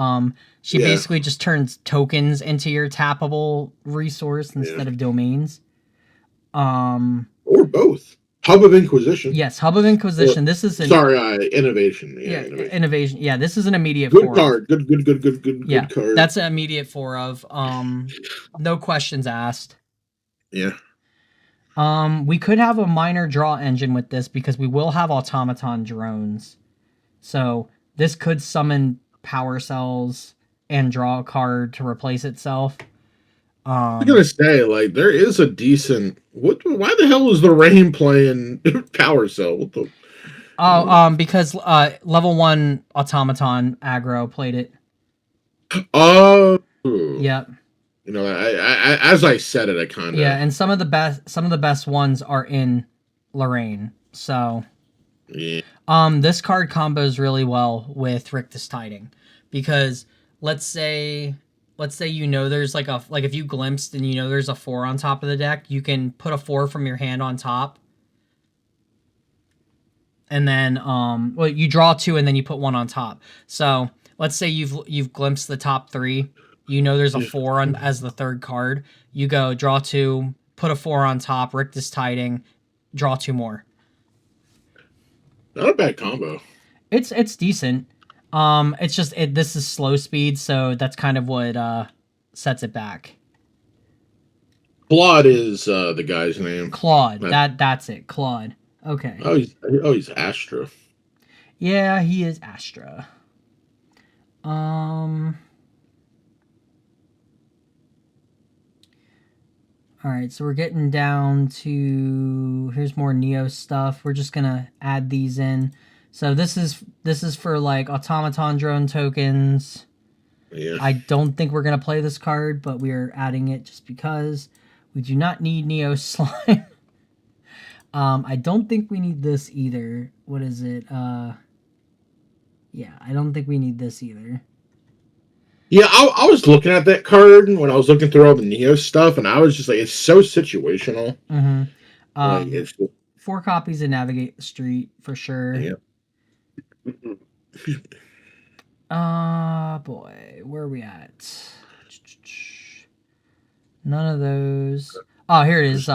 She basically just turns tokens into your tappable resource instead of domains. Or both. Hub of Inquisition. Yes, Hub of Inquisition. This is Innovation. Yeah, Innovation. Yeah, this is an immediate good 4 card. Good card. That's an immediate 4 of. No questions asked. Yeah. We could have a minor draw engine with this because we will have automaton drones. So this could summon power cells and draw a card to replace itself. I'm gonna say, like, there is a decent. Why the hell is the Rain playing Power Cell? What the? Because level 1 automaton aggro played it. Oh. Yep. You know, I as I said it, I kind of. Yeah, and some of the best ones are in Lorraine. So. Yeah. This card combos really well with Rictus Tiding, because let's say there's like if you glimpsed and there's a 4 on top of the deck, you can put a 4 from your hand on top. And then you draw 2 and then you put 1 on top. So let's say you've glimpsed the top 3. There's a 4 on as the 3rd card. You go draw 2, put a 4 on top, Rictus Tiding, draw 2 more. Not a bad combo. It's decent. It's just this is slow speed, so that's kind of what sets it back. Claude is the guy's name. Claude. That's it. Claude. Okay. Oh, he's Astra. Yeah, he is Astra. All right, so we're getting down to here's more Neo stuff. We're just gonna add these in. So this is for like automaton drone tokens. Yeah. I don't think we're gonna play this card, but we are adding it just because we do not need Neo Slime. I don't think we need this either. What is it? Yeah, I don't think we need this either. Yeah, I was looking at that card when I was looking through all the Neo stuff, and I was just like, it's so situational. Mm-hmm. 4 copies of Navigate Street for sure. Yep. Boy, where are we at? None of those. Oh, here it is.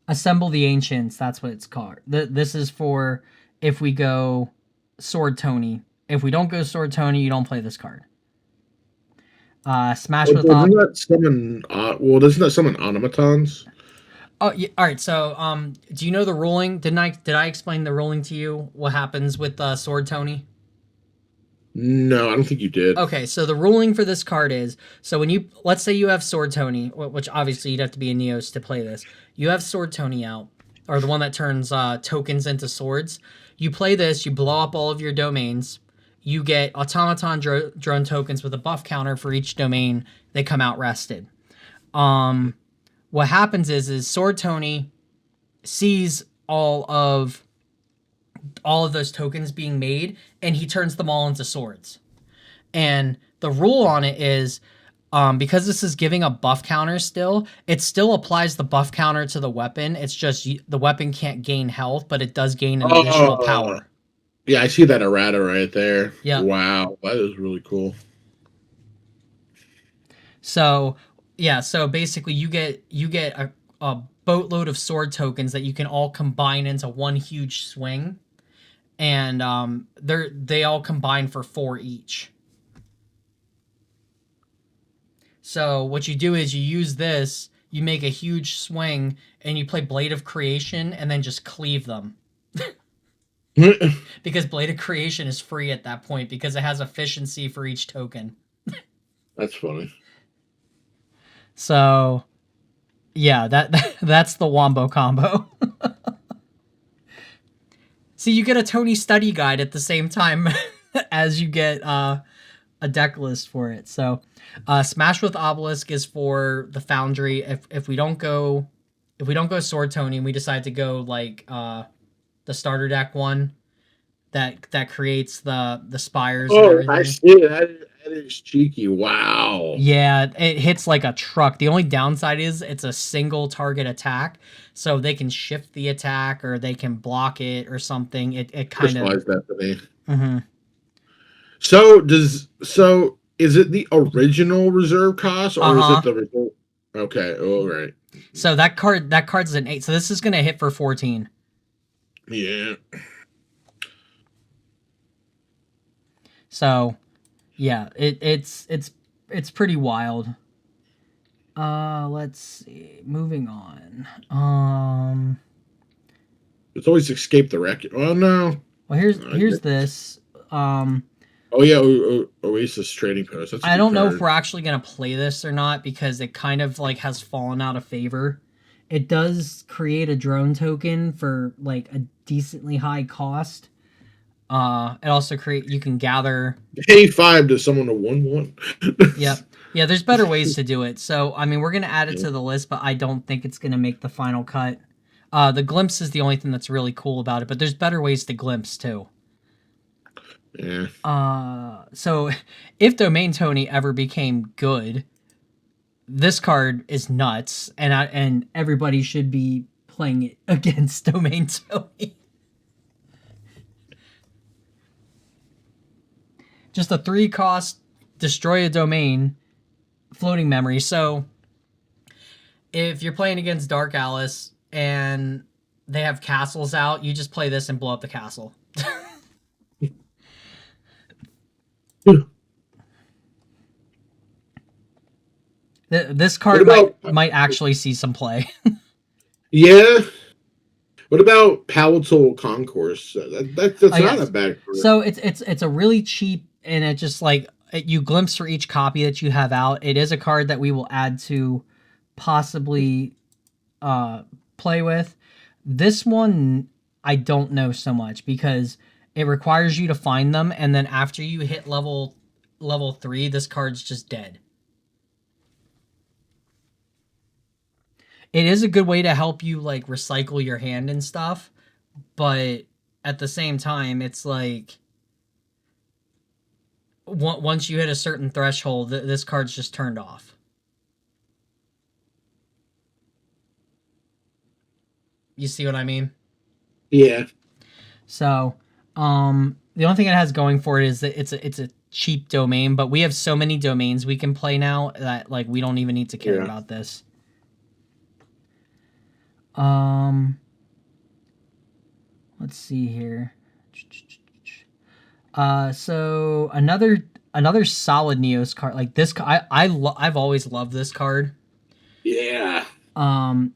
Assemble the Ancients. That's what it's called. This is for if we go Sword Tony. If we don't go Sword Tony, you don't play this card. Smash with. Doesn't that summon automatons? Oh, yeah. All right. So, do you know the ruling? Did I explain the ruling to you? What happens with Sword Tony? No, I don't think you did. Okay, so the ruling for this card is, so when let's say you have Sword Tony, which obviously you'd have to be a Neos to play this. You have Sword Tony out, or the one that turns tokens into swords. You play this, you blow up all of your domains, you get automaton drone tokens with a buff counter for each domain. They come out rested. What happens is Sword Tony sees all of those tokens being made, and he turns them all into swords. And the rule on it is, because this is giving a buff counter still, it still applies the buff counter to the weapon. It's just the weapon can't gain health, but it does gain an additional power. Yeah, I see that errata right there. Yeah. Wow, that is really cool. So, yeah, so basically you get a boatload of sword tokens that you can all combine into one huge swing. And they all combine for 4 each. So what you do is you use this, you make a huge swing, and you play Blade of Creation, and then just cleave them. Because Blade of Creation is free at that point, because it has efficiency for each token. That's funny. So, yeah, that's the Wombo combo. See, you get a Tony study guide at the same time as you get a deck list for it. So, Smash with Obelisk is for the Foundry. If we don't go Sword Tony and we decide to go like the starter deck one that creates the spires. Oh, and everything. I see that. That is cheeky. Wow. Yeah, it hits like a truck. The only downside is it's a single target attack, so they can shift the attack or they can block it or something. It kind of that to me. Mm-hmm. So is it the original reserve cost or is it the reserve? Okay, all right. So that card's an 8. So this is gonna hit for 14. Yeah. So, yeah, it's pretty wild. Let's see. Moving on. It's always escape the wreck. Oh no. Well, here's this. Oh yeah, Oasis Trading Post. I don't know if we're actually gonna play this or not because it kind of like has fallen out of favor. It does create a drone token for like a decently high cost. It also you can gather pay 5 to someone to 1/1. Yep. Yeah, there's better ways to do it. So I mean, we're gonna add it to the list, but I don't think it's gonna make the final cut. The glimpse is the only thing that's really cool about it, but there's better ways to glimpse too. Yeah. So if Domain Tony ever became good, this card is nuts, and everybody should be playing it against Domain Tony. Just a 3-cost, destroy a domain, floating memory. So if you're playing against Dark Alice and they have castles out, you just play this and blow up the castle. This card might actually see some play. Yeah. What about Palatal Concourse? That's not a bad card. So it's a really cheap, and it just like you glimpse for each copy that you have out. It is a card that we will add to possibly play with. This one I don't know so much because it requires you to find them, and then after you hit level 3, this card's just dead. It is a good way to help you like recycle your hand and stuff, but at the same time, it's like once you hit a certain threshold, this card's just turned off. You see what I mean? Yeah. So, the only thing it has going for it is that it's a cheap domain, but we have so many domains we can play now that like we don't even need to care about this. Let's see here. So another solid Neos card like this. I've always loved this card. Yeah.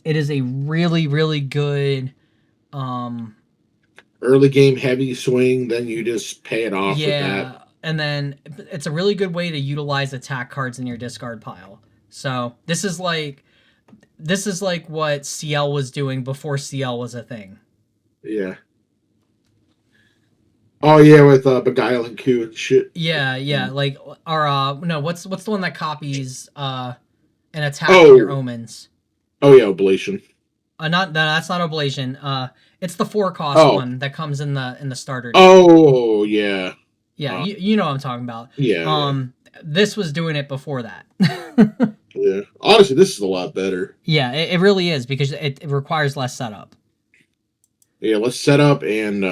It is a really, really good, early game heavy swing. Then you just pay it off. Yeah, with that. And then it's a really good way to utilize attack cards in your discard pile. So this is like what CL was doing before CL was a thing. Yeah. Oh yeah, with beguiling Q and shit. Yeah, like or no, what's the one that copies an attack of your Oh, omens? oh yeah, oblation. Not no, that's not oblation. It's the 4 cost Oh, one that comes in the starter deck. oh yeah, Yeah, you know what I'm talking about. yeah, yeah, This was doing it before that. yeah. Honestly, this is a lot better. Yeah, it really is because it requires less setup. Yeah, let's set up and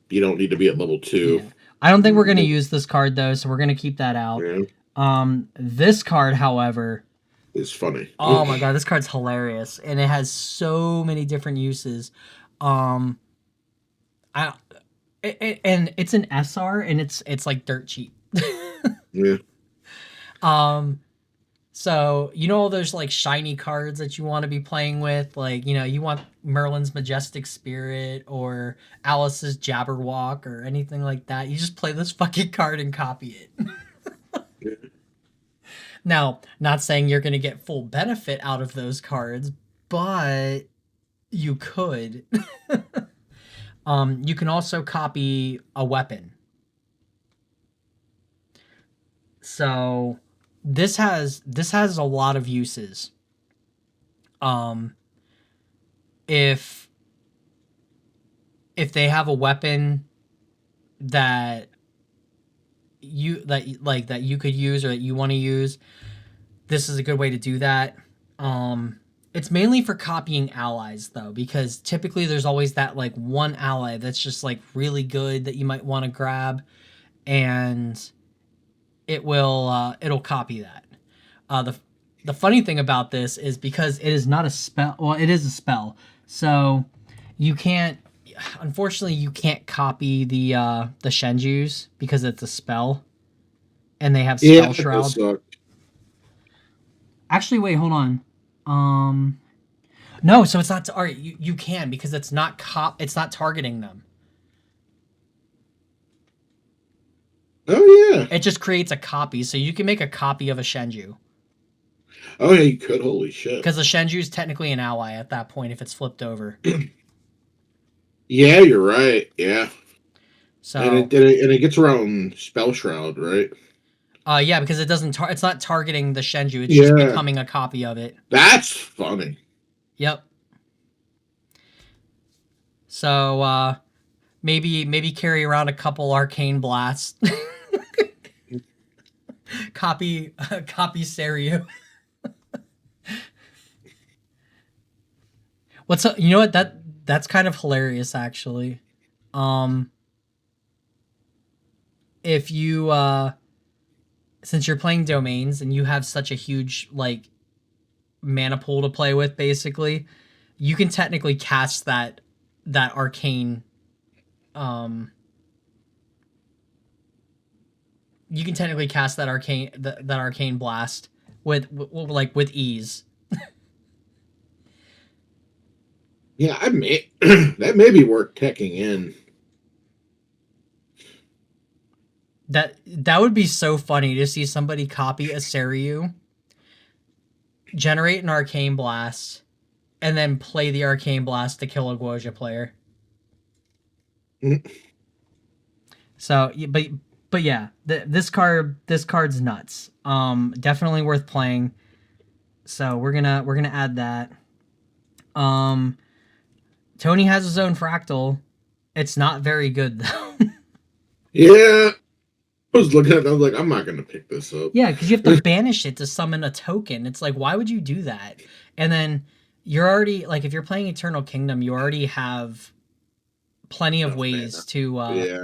you don't need to be at level 2. Yeah, I don't think we're gonna use this card though, so we're gonna keep that out. Yeah, This card, however, it's funny. oh my god, this card's hilarious, and it has so many different uses. Um, I and it's an SR, and it's like dirt cheap. Yeah. So you know all those like shiny cards that you want to be playing with, like you want Merlin's Majestic Spirit or Alice's Jabberwock or anything like that. You just play this fucking card and copy it. Yeah. Now, not saying you're gonna get full benefit out of those cards, but you could. You can also copy a weapon. So this has a lot of uses. If they have a weapon that you could use or that you want to use, this is a good way to do that. It's mainly for copying allies though, because typically there's always that like one ally that's just like really good that you might want to grab, and it'll copy that. The funny thing about this is because it is not a spell. Well, it is a spell, so you can't. Unfortunately, you can't copy the Shenjus because it's a spell, and they have spell shroud. Actually, wait, hold on. No, so it's not. All right, you can because it's not It's not targeting them. Oh yeah. It just creates a copy, so you can make a copy of a Shenju. Oh yeah, you could. Holy shit. Because the Shenju is technically an ally at that point if it's flipped over. Yeah, you're right. Yeah. So and it gets around spell shroud, right? Yeah, because it doesn't. It's not targeting the Shenju. It's just becoming a copy of it. That's funny. Yep. So maybe carry around a couple arcane blasts. copy Seiryu. What's up? You know what? That's kind of hilarious actually. If you since you're playing domains and you have such a huge like mana pool to play with, basically, you can technically cast that arcane you can technically cast that arcane blast with ease. Yeah, that may be worth teching in. That would be so funny to see somebody copy a Seiryu, generate an arcane blast, and then play the arcane blast to kill a Guoja player. So, but yeah, this card's nuts. Definitely worth playing. So we're gonna add that. Tony has his own fractal. It's not very good though. Yeah. I was looking at it, I was like, I'm not gonna pick this up. Yeah, because you have to banish it to summon a token. It's like, why would you do that? And then you're already like, if you're playing Eternal Kingdom, you already have plenty of ways to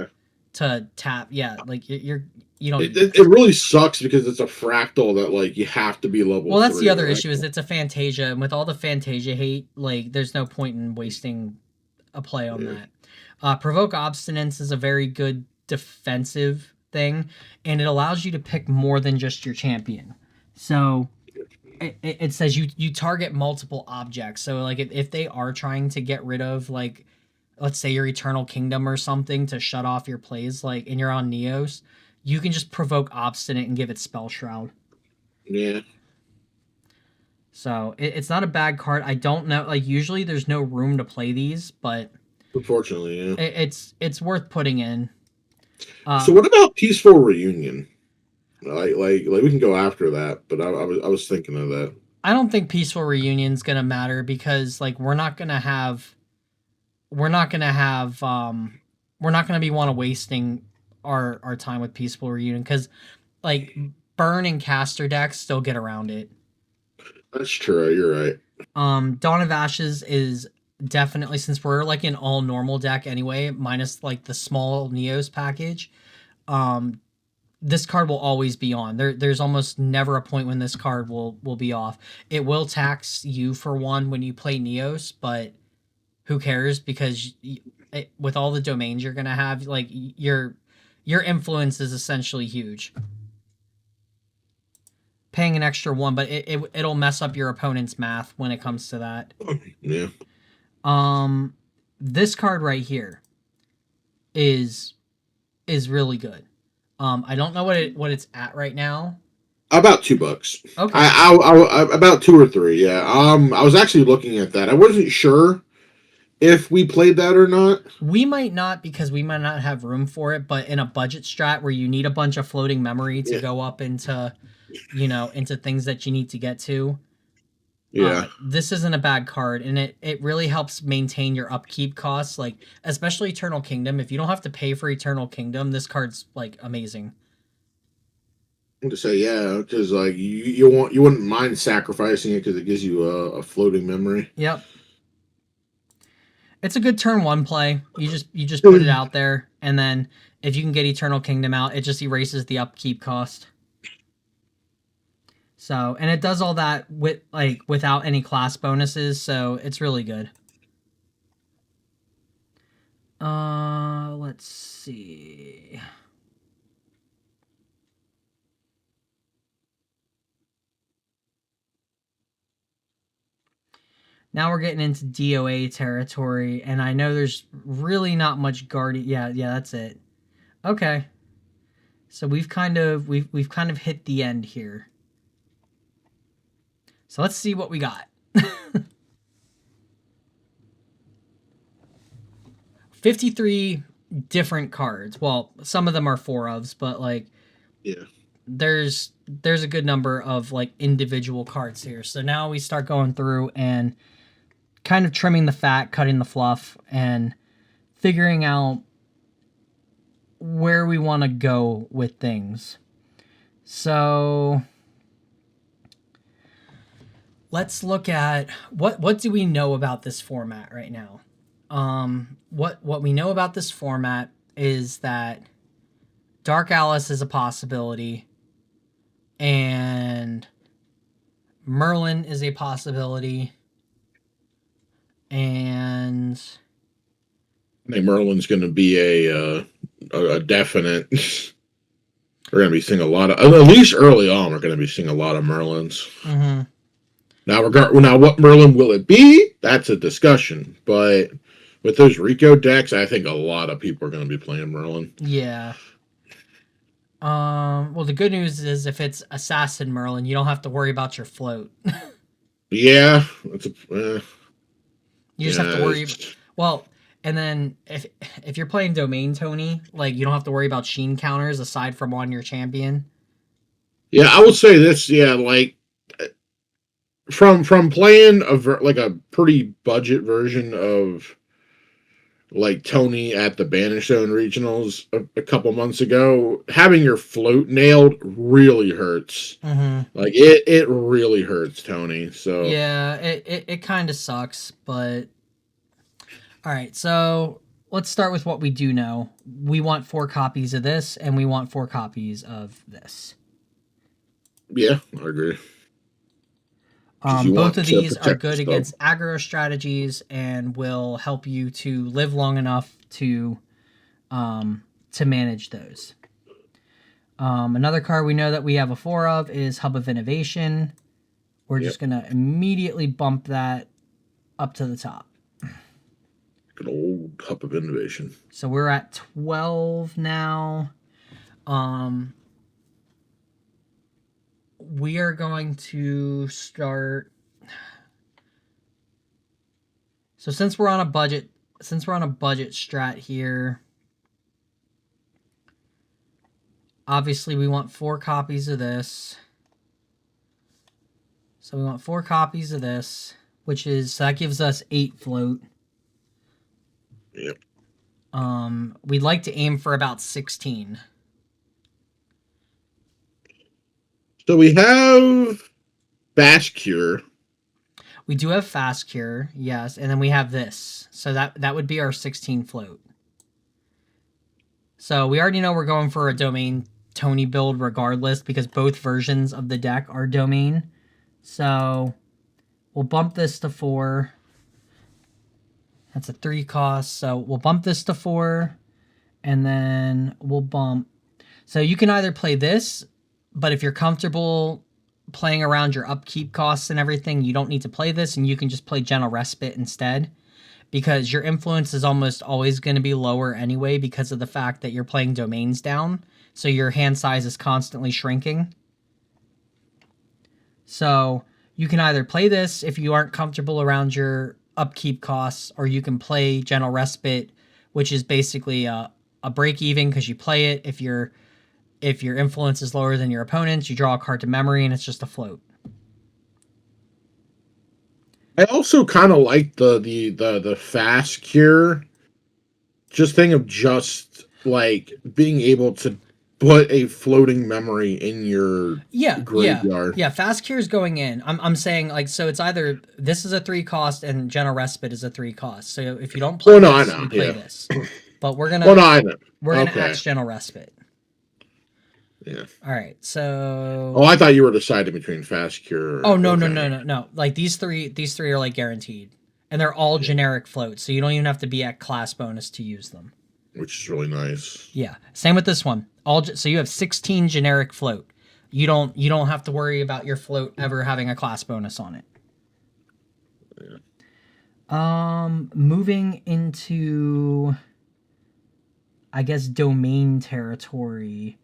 tap. Yeah, like you don't. It really sucks because it's a fractal that like you have to be level. Well, that's 3, the other right? issue is it's a Fantasia, and with all the Fantasia hate, like there's no point in wasting a play on that. Provoke Obstinance is a very good defensive thing, and it allows you to pick more than just your champion. So it says you target multiple objects. So like if they are trying to get rid of, like, let's say your Eternal Kingdom or something to shut off your plays, like, and you're on Neos, you can just provoke Obstinate and give it Spell Shroud. Yeah. So it's not a bad card. I don't know, like usually there's no room to play these, but unfortunately, yeah, it's worth putting in. So what about Peaceful Reunion? Like we can go after that, but I was thinking of that. I don't think Peaceful Reunion's gonna matter because like we're not gonna we're not gonna have we're not gonna be want to wasting our time with Peaceful Reunion because like burn and caster decks still get around it. That's true. You're right. Dawn of Ashes is definitely, since we're like an all normal deck anyway, minus like the small Neos package. Um, this card will always be on. There's almost never a point when this card will be off. It will tax you for one when you play Neos, but who cares? Because with all the domains you're gonna have, like your influence is essentially huge. Paying an extra one, but it'll mess up your opponent's math when it comes to that. Yeah. This card right here is really good. I don't know what it's at right now. About $2. Okay. I about 2 or 3. Yeah. I was actually looking at that. I wasn't sure if we played that or not. We might not because we might not have room for it, but in a budget strat where you need a bunch of floating memory to go up into, into things that you need to get to. Yeah. This isn't a bad card, and it really helps maintain your upkeep costs, like especially Eternal Kingdom. If you don't have to pay for Eternal Kingdom, this card's like amazing. To say yeah, because like you wouldn't mind sacrificing it because it gives you a floating memory. Yep. It's a good turn one play. You just put it out there, and then if you can get Eternal Kingdom out, it just erases the upkeep cost. So, and it does all that without any class bonuses, so it's really good. Let's see. Now we're getting into DOA territory, and I know there's really not much guardian. Yeah, that's it. Okay. So we've kind of hit the end here. So let's see what we got. 53 different cards. Well, some of them are 4-ofs, but like yeah. There's a good number of like individual cards here. So now we start going through and kind of trimming the fat, cutting the fluff, and figuring out where we want to go with things. So let's look at what do we know about this format right now. What we know about this format is that Dark Alice is a possibility, and Merlin is a possibility, and I think Merlin's going to be a definite. We're going to be seeing a lot of, at least early on, we're going to be seeing a lot of Merlins. Mm-hmm. Now, what Merlin will it be? That's a discussion. But with those Rico decks, I think a lot of people are going to be playing Merlin. Yeah. Well, the good news is if it's Assassin Merlin, you don't have to worry about your float. Yeah. You just have to worry. Well, and then if you're playing Domain Tony, like you don't have to worry about Sheen counters aside from on your champion. Yeah, I would say this. Yeah, like from playing like a pretty budget version of like Tony at the Banish Zone regionals a couple months ago, having your float nailed really hurts. Mm-hmm. Like it really hurts Tony. So yeah, it kind of sucks, but all right. So let's start with what we do know. We want 4 copies of this, and we want 4 copies of this. Yeah, I agree. Both of these are good against aggro strategies and will help you to live long enough to manage those. Another card we know that we have a 4 of is Hub of Innovation. We're just going to immediately bump that up to the top. Good old Hub of Innovation. So we're at 12 now. We are going to start. So since we're on a budget strat here, Obviously, we want 4 copies of this. So we want 4 copies of this, which is, so that gives us 8 float. Yep. We'd like to aim for about 16. So we have Fast Cure. We do have Fast Cure, yes, and then we have this. So that would be our 16 float. So we already know we're going for a domain Tony build regardless, because both versions of the deck are domain. So we'll bump this to 4. That's a 3 cost. So we'll bump this to 4. And then we'll bump. So you can either play this, but if you're comfortable playing around your upkeep costs and everything, you don't need to play this, and you can just play Gentle Respite instead, because your influence is almost always going to be lower anyway because of the fact that you're playing domains down, so your hand size is constantly shrinking. So you can either play this if you aren't comfortable around your upkeep costs, or you can play Gentle Respite, which is basically a break even because you play it. If your influence is lower than your opponent's, you draw a card to memory, and it's just a float. I also kind of like the Fast Cure just thing of just like being able to put a floating memory in your graveyard. Yeah. Fast Cure is going in. I'm saying, like, so it's either this is a 3 cost and Gentle Respite is a 3 cost. So if you don't play this, you play this. But we're gonna axe Gentle Respite. Yeah. All right. So. Oh, I thought you were deciding between Fast Cure. Oh no. Like these three are like guaranteed, and they're all generic floats, so you don't even have to be at class bonus to use them. Which is really nice. Yeah. Same with this one. So you have 16 generic float. You don't have to worry about your float ever having a class bonus on it. Yeah. Moving into, I guess, domain territory.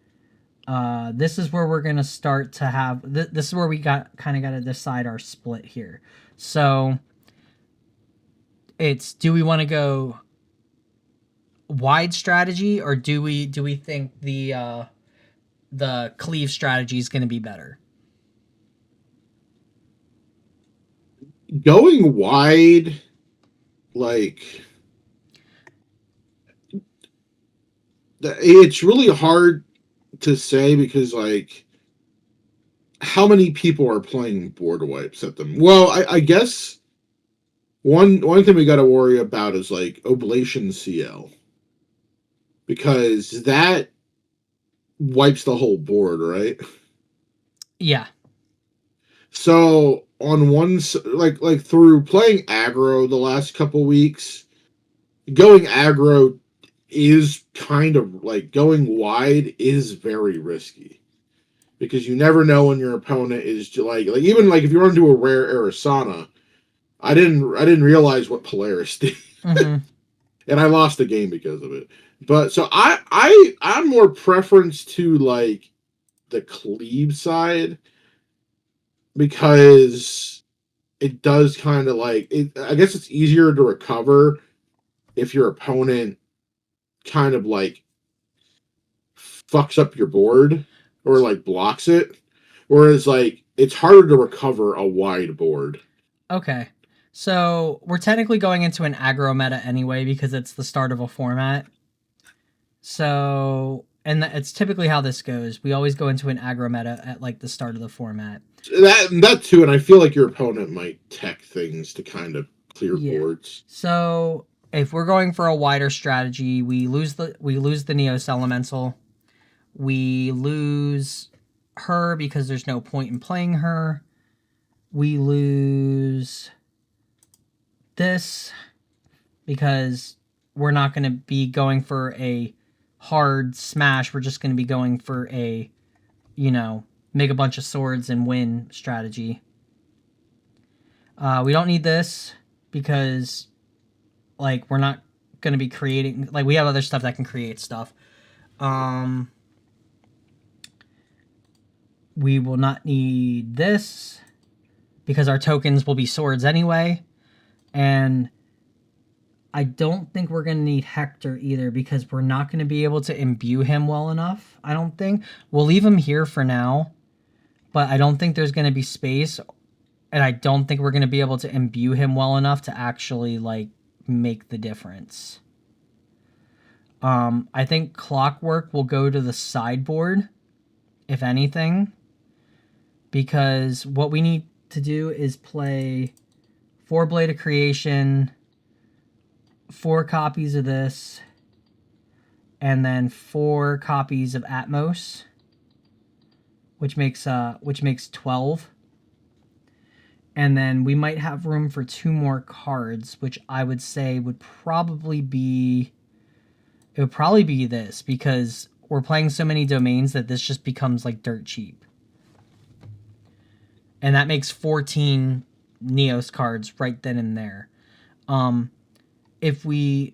This is where we're gonna start to have. This is where we got to decide our split here. So it's, do we want to go wide strategy, or do we think the cleave strategy is going to be better? Going wide, like, it's really hard to say because, like, how many people are playing board wipes at them? Well, I guess one thing we got to worry about is like Oblation CL, because that wipes the whole board, right? Yeah. So on one, like through playing aggro the last couple weeks, going aggro is kind of like going wide is very risky, because you never know when your opponent is like even like if you run into a rare Arasana, I didn't realize what Polaris did. Mm-hmm. And I lost the game because of it. But so I'm more preference to like the cleave side, because it does kind of like it, I guess it's easier to recover if your opponent kind of like fucks up your board or like blocks it, whereas like it's harder to recover a wide board. Okay. So we're technically going into an aggro meta anyway because it's the start of a format. So, and it's typically how this goes. We always go into an aggro meta at like the start of the format. That too, and I feel like your opponent might tech things to kind of clear boards. So if we're going for a wider strategy, we lose the Neos Elemental. We lose her because there's no point in playing her. We lose this because we're not going to be going for a hard smash. We're just going to be going for a, make a bunch of swords and win strategy. We don't need this because, like, we're not going to be creating, like, we have other stuff that can create stuff. We will not need this because our tokens will be swords anyway. And I don't think we're going to need Hector either because we're not going to be able to imbue him well enough, I don't think. We'll leave him here for now, but I don't think there's going to be space, and I don't think we're going to be able to imbue him well enough to actually, like, make the difference. I think Clockwork will go to the sideboard, if anything, because what we need to do is play 4 Blade of Creation, 4 copies of this, and then 4 copies of Atmos, which makes 12. And then we might have room for 2 more cards, which I would say would probably be this, because we're playing so many domains that this just becomes like dirt cheap. And that makes 14 Neos cards right then and there. If we're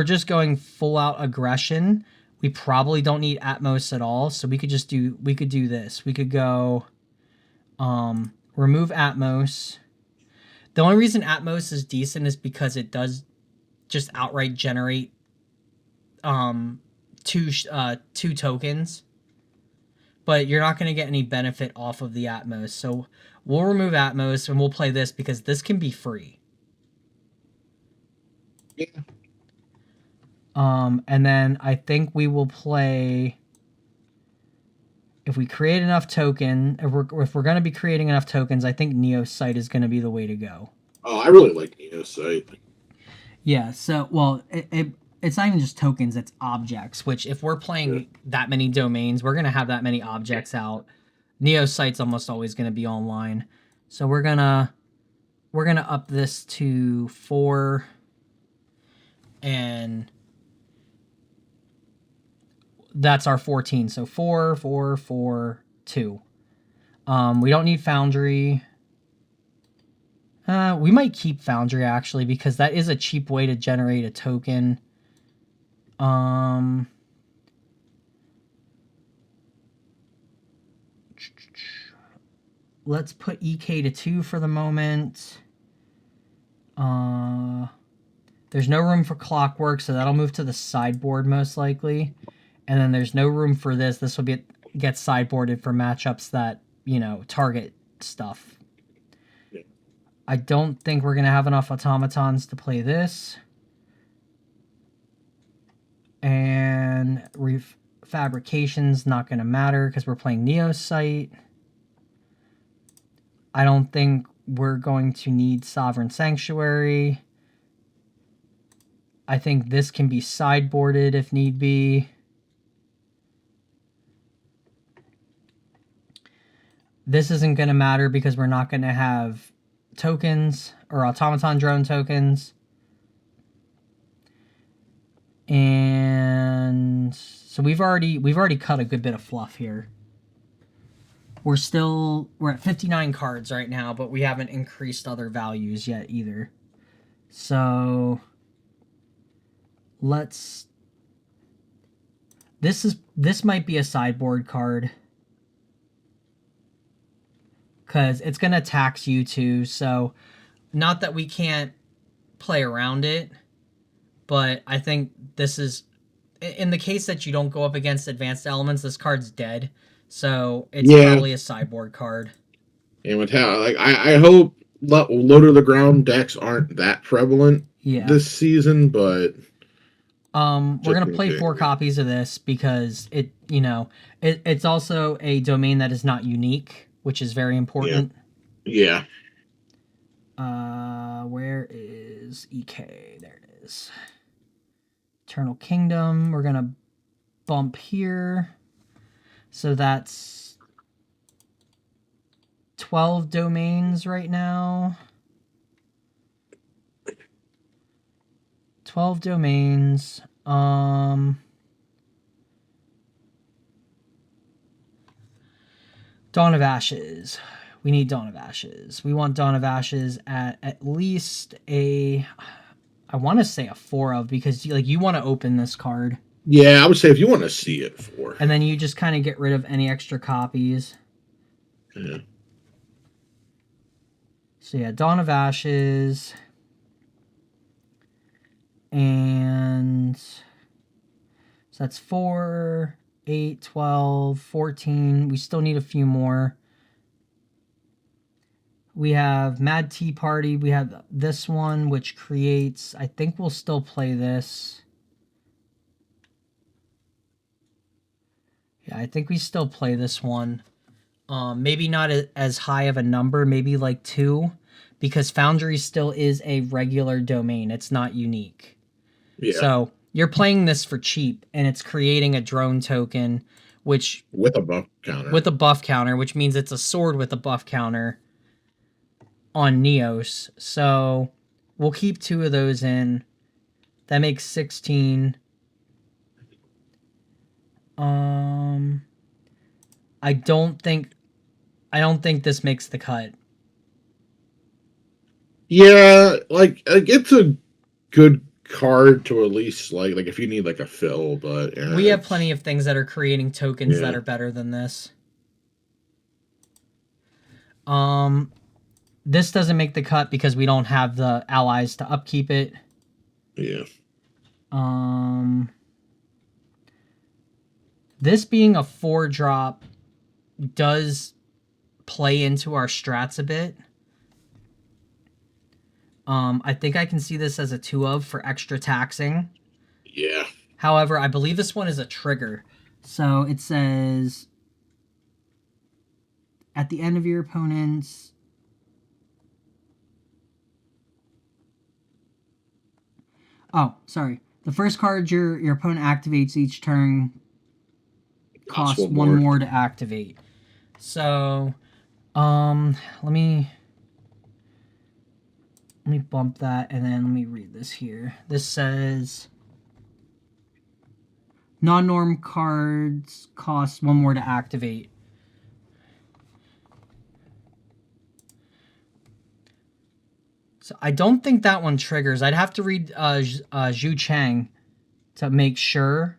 just going full out aggression, we probably don't need Atmos at all. So we could do this. We could go remove Atmos. The only reason Atmos is decent is because it does just outright generate two tokens. But you're not going to get any benefit off of the Atmos. So we'll remove Atmos and we'll play this because this can be free. Yeah. And then I think we will play, if we create enough token, if we're going to be creating enough tokens, I think Neosite is going to be the way to go. Oh, I really like Neosite. Yeah, so, well, it's not even just tokens, it's objects, which if we're playing that many domains, we're going to have that many objects out. Neosite's almost always going to be online. So we're going to up this to 4, and that's our 14. So 4, 4, 4, 2. We don't need Foundry. We might keep Foundry, actually, because that is a cheap way to generate a token. Let's put EK to 2 for the moment. There's no room for Clockwork, so that'll move to the sideboard most likely. And then there's no room for this. This will get sideboarded for matchups that, you know, target stuff. Yeah. I don't think we're going to have enough automatons to play this. And fabrication's not going to matter because we're playing Neosite. I don't think we're going to need Sovereign Sanctuary. I think this can be sideboarded if need be. This isn't going to matter because we're not going to have tokens or automaton drone tokens. And so we've already cut a good bit of fluff here. We're at 59 cards right now, but we haven't increased other values yet either. So this might be a sideboard card, because it's going to tax you too. So not that we can't play around it, but I think this is, in the case that you don't go up against advanced elements, this card's dead. So it's probably a sideboard card. And with how, like, I hope low to the ground decks aren't that prevalent this season, but we're gonna play 4 copies of this because it's also a domain that is not unique, which is very important. Yeah. Where is EK? There it is. Eternal Kingdom. We're gonna bump here. So that's 12 domains right now. 12 domains. Dawn of Ashes. We need Dawn of Ashes. We want Dawn of Ashes at least I want to say a 4 of, because you want to open this card. Yeah, I would say if you want to see it, 4. And then you just kind of get rid of any extra copies. Yeah. So yeah, Dawn of Ashes. And so that's 4, 8, 12, 14. We still need a few more. We have Mad Tea Party. We have this one, which creates... I think we'll still play this. Yeah, I think we still play this one. Maybe not as high of a number, maybe like 2, because Foundry still is a regular domain. It's not unique. Yeah. So you're playing this for cheap, and it's creating a drone token, which... With a buff counter. With a buff counter, which means it's a sword with a buff counter on Neos. So we'll keep 2 of those in. That makes 16. I don't think this makes the cut. Yeah, like it's a good card to at least like if you need like a fill, but yeah, we have plenty of things that are creating tokens that are better than this. This doesn't make the cut because we don't have the allies to upkeep it. Yeah. This being a 4-drop does play into our strats a bit. I think I can see this as a 2 of for extra taxing. Yeah. However, I believe this one is a trigger. So it says at the end of your opponent's... Oh, sorry. The first card your opponent activates each turn costs 1 more to activate. So, let me bump that, and then let me read this here. This says non-norm cards cost 1 more to activate. So I don't think that one triggers. I'd have to read Zhu Chang to make sure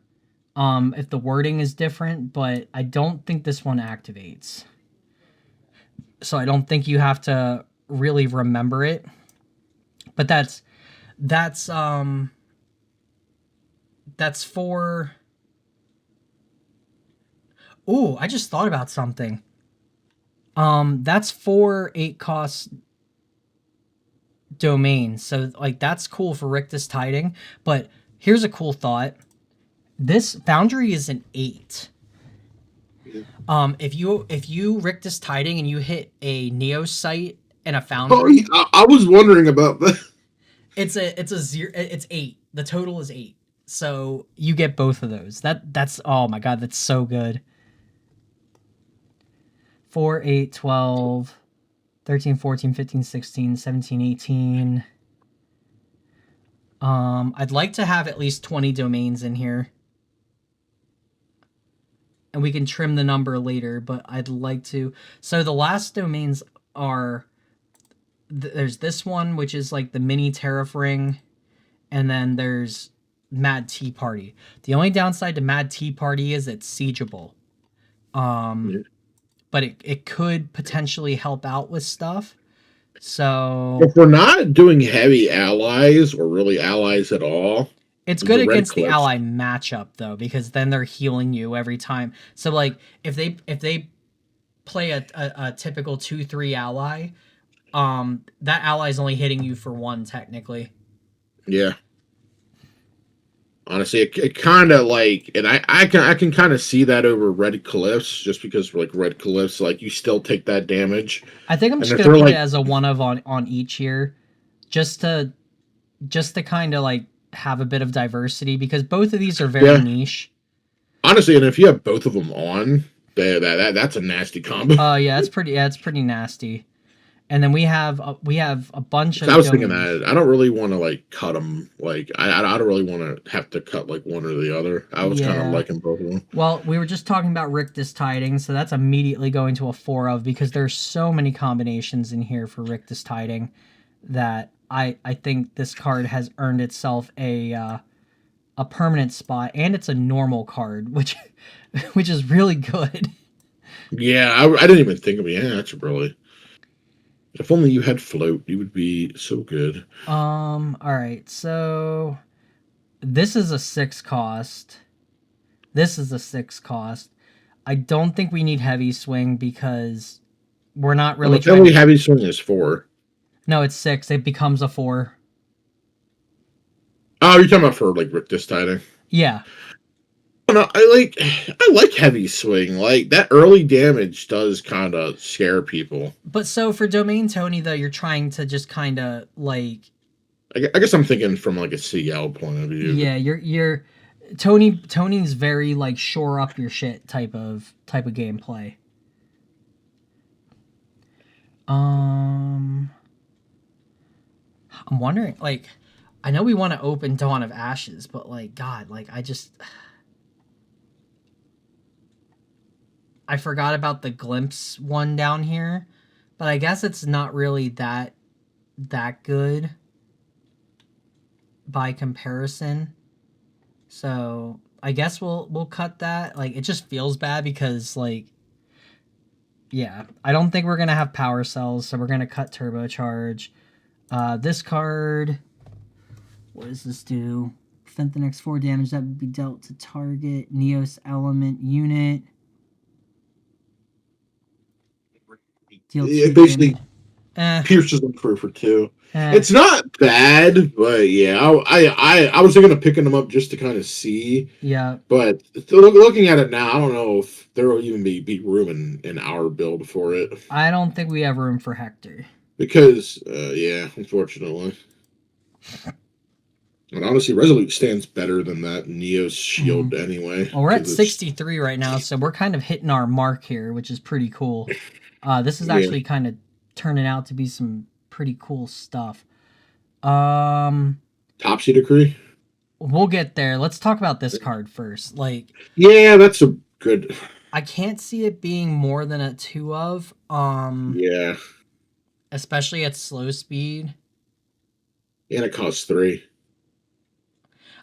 if the wording is different, but I don't think this one activates. So I don't think you have to really remember it. But that's for... Ooh, I just thought about something. That's 4 8-cost domains. So like that's cool for Rictus Tiding, but here's a cool thought. This Foundry is an 8. If you Rictus Tiding and you hit a Neo site and a Foundry... Oh, I was wondering about that. It's 8. The total is 8. So you get both of those. That's oh my god, that's so good. 4, 8, 12, 13, 14, 15, 16, 17, 18. I'd like to have at least 20 domains in here. And we can trim the number later, but I'd like to. So the last domains are... There's this one, which is like the mini Tariff Ring. And then there's Mad Tea Party. The only downside to Mad Tea Party is it's siegeable. But it could potentially help out with stuff. So... If we're not doing heavy allies, or really allies at all... It's good against the ally matchup, though, because then they're healing you every time. So, like, if they play a typical 2-3 ally, that ally's only hitting you for 1, technically. Yeah. Honestly, it kind of like, and I can kind of see that over Red Cliffs, just because like Red Cliffs, like you still take that damage. I think I'm just gonna put it as a 1 of on each here, just to kind of like have a bit of diversity, because both of these are very niche. Honestly, and if you have both of them on, that's a nasty combo. Yeah, it's pretty nasty. And then we have a bunch of... I was thinking that I don't really want to like cut them. Like I don't really want to have to cut like one or the other. I was kind of liking both of them. Well, we were just talking about Rictus Tiding, so that's immediately going to a 4 of, because there's so many combinations in here for Rictus Tiding that I think this card has earned itself a permanent spot, and it's a normal card, which is really good. Yeah, I didn't even think of it. Yeah, that's really... If only you had float, you would be so good. All right, so this is a 6 cost. This is a 6 cost. I don't think we need heavy swing because we're not really trying to... heavy swing is 4. No, it's 6. It becomes a 4. Oh, you're talking about for like Rictus tiding? Yeah. No, I like heavy swing. Like that early damage does kind of scare people. But so for Domain Tony though, you're trying to just kind of like. I guess I'm thinking from like a CL point of view. Yeah, you're Tony's very like shore up your shit type of gameplay. I'm wondering, like, I know we want to open Dawn of Ashes, but like, God, like, I forgot about the Glimpse one down here, but I guess it's not really that good by comparison. So I guess we'll cut that. Like, it just feels bad because like, yeah, I don't think we're gonna have power cells, so we're gonna cut turbocharge. This card, what does this do? Prevent the next 4 damage that would be dealt to target Neos element unit. It basically pierces them for 2. It's not bad, but yeah, I was thinking of picking them up just to kind of see. Yeah. But looking at it now, I don't know if there will even be room in our build for it. I don't think we have room for Hector. Because, yeah, unfortunately. And honestly, Resolute stands better than that Neos shield anyway. Well, we're at 63 right now, so we're kind of hitting our mark here, which is pretty cool. This is actually kind of turning out to be some pretty cool stuff. Topsy Decree? We'll get there. Let's talk about this card first. Like, yeah, that's a good... I can't see it being more than a 2 of. Yeah. Especially at slow speed. And it costs 3.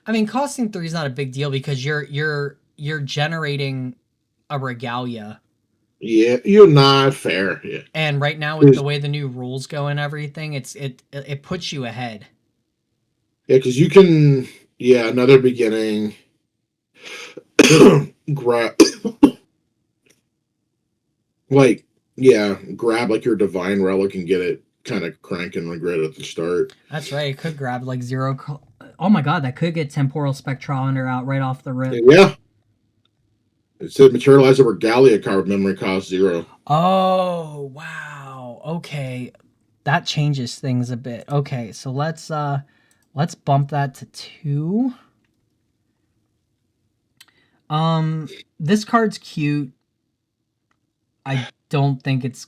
I mean, costing 3 is not a big deal because you're generating a Regalia. Yeah, you're not fair. Yeah. And right now, with the way the new rules go and everything, it puts you ahead. Yeah, because you can... Yeah, another beginning. Grab... like, yeah, grab like your Divine Relic and get it kind of cranking like right at the start. That's right. It could grab like 0... Oh my god, that could get Temporal Spectrometer out right off the rip. Yeah. It said materialize a Regalia card with memory cost 0. Oh, wow. Okay. That changes things a bit. Okay, so let's bump that to 2. This card's cute. I don't think it's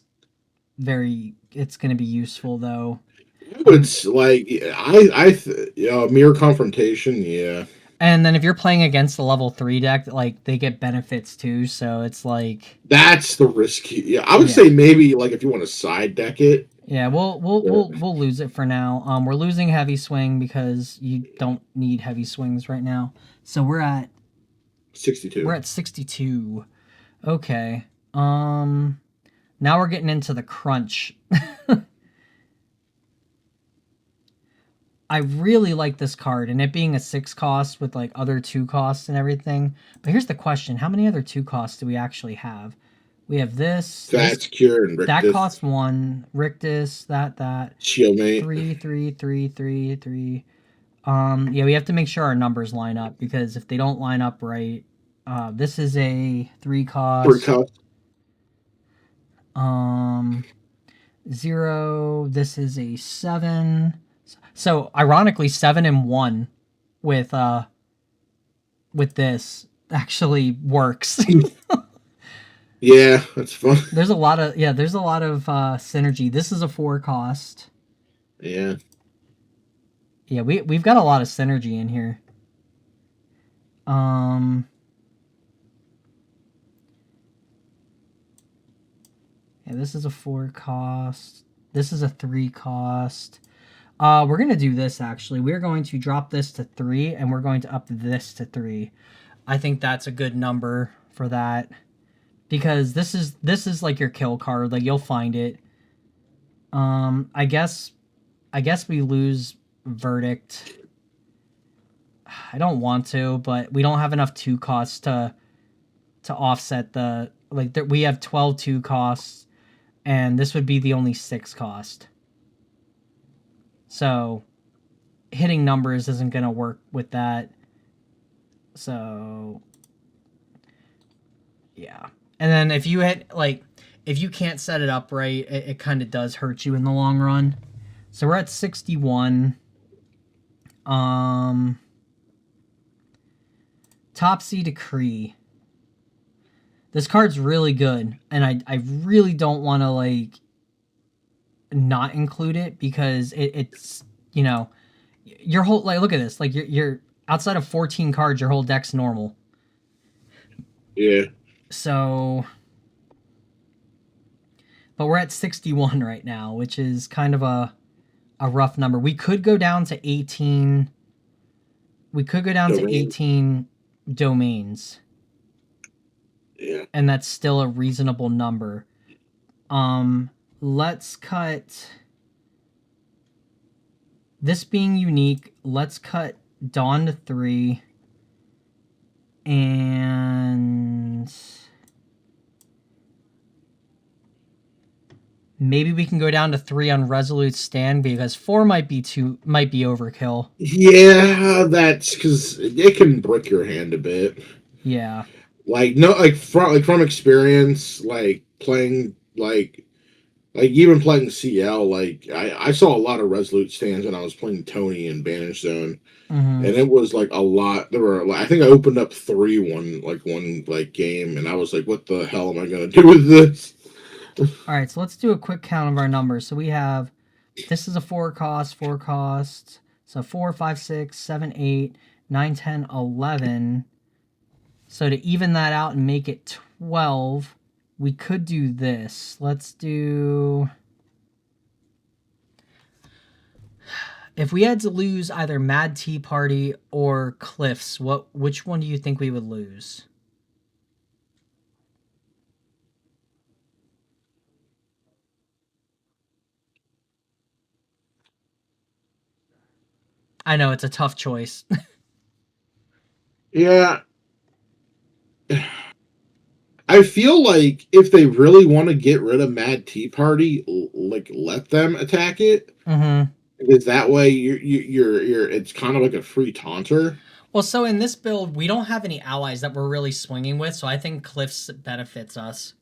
gonna be useful though. It's like Mirror Confrontation, yeah. And then if you're playing against the level 3 deck, like they get benefits too, so it's like that's the risky. Yeah, I would say maybe like if you want to side deck it. Yeah, we'll lose it for now. We're losing heavy swing because you don't need heavy swings right now. So we're at 62. We're at 62. Okay. Now we're getting into the crunch. I really like this card, and it being a 6 cost with like other 2 costs and everything. But here's the question: how many other 2 costs do we actually have? We have this. That's Cure and Rictus. That costs 1. Rictus. That. Shieldmate. 3. Yeah, we have to make sure our numbers line up because if they don't line up right, this is a 3 cost. 3 cost. 0. This is a 7. So ironically, 7 and 1 with this actually works. Yeah, that's fun. There's a lot of synergy. This is a 4 cost. Yeah. Yeah, we've got a lot of synergy in here. Yeah, this is a 4 cost. This is a 3 cost. We're going to do this, actually. We're going to drop this to 3, and we're going to up this to 3. I think that's a good number for that. Because this is like your kill card. Like, you'll find it. I guess we lose verdict. I don't want to, but we don't have enough 2 costs to offset the like. We have 12 2 costs, and this would be the only 6 cost. So hitting numbers isn't gonna work with that. So yeah, and then if you hit like if you can't set it up right, it kind of does hurt you in the long run. So we're at 61. Topsy Decree. This card's really good, and I really don't want to like not include it because it's you know your whole like look at this like you're outside of 14 cards your whole deck's normal. Yeah. So, but we're at 61 right now, which is kind of a rough number. We could go down to 18. We could go down to 18 domains. Yeah. And that's still a reasonable number. Let's cut this being unique. Let's cut Dawn to 3. And maybe we can go down to 3 on Resolute Stand because 4 might be overkill. Yeah, that's because it can brick your hand a bit. Yeah. Like from experience, like playing like even playing CL, like I saw a lot of Resolute Stands when I was playing Tony in Banish Zone. Mm-hmm. And it was like a lot. There were, I think I opened up 3 one game, and I was like, "What the hell am I gonna do with this?" All right, so let's do a quick count of our numbers. So we have, this is a 4 cost. So 4, 5, 6, 7, 8, 9, 10, 11. So to even that out and make it 12, we could do this. Let's do. If we had to lose either Mad Tea Party or Cliffs, which one do you think we would lose? I know it's a tough choice. Yeah. I feel like if they really want to get rid of Mad Tea Party, like let them attack it. Mm-hmm. Because that way you're it's kind of like a free taunter. Well, so in this build, we don't have any allies that we're really swinging with, so I think Cliffs benefits us.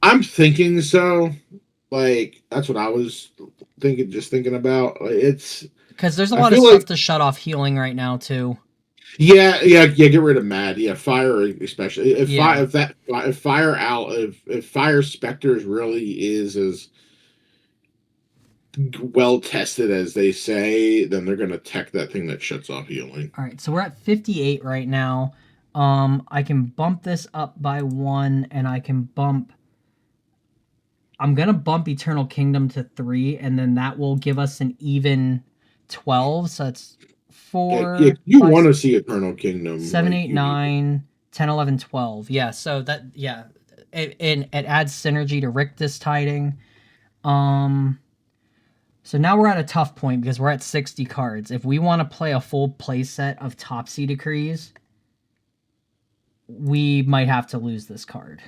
I'm thinking so. Like that's what I was thinking about. It's because there's a lot of stuff to shut off healing right now too. Yeah. Get rid of Mad. Yeah, Fire especially. If Fire Specters really is as well tested as they say, then they're gonna tech that thing that shuts off healing. All right, so we're at 58 right now. I can bump this up by 1, and I can bump. I'm gonna bump Eternal Kingdom to 3, and then that will give us an even 12. So that's 4. Yeah, you want to see Eternal Kingdom. 7, 8, 9, 10, 11, 12. Yeah, so that it adds synergy to Rictus Tiding. So now we're at a tough point because we're at 60 cards. If we want to play a full playset of Topsy Decrees, we might have to lose this card.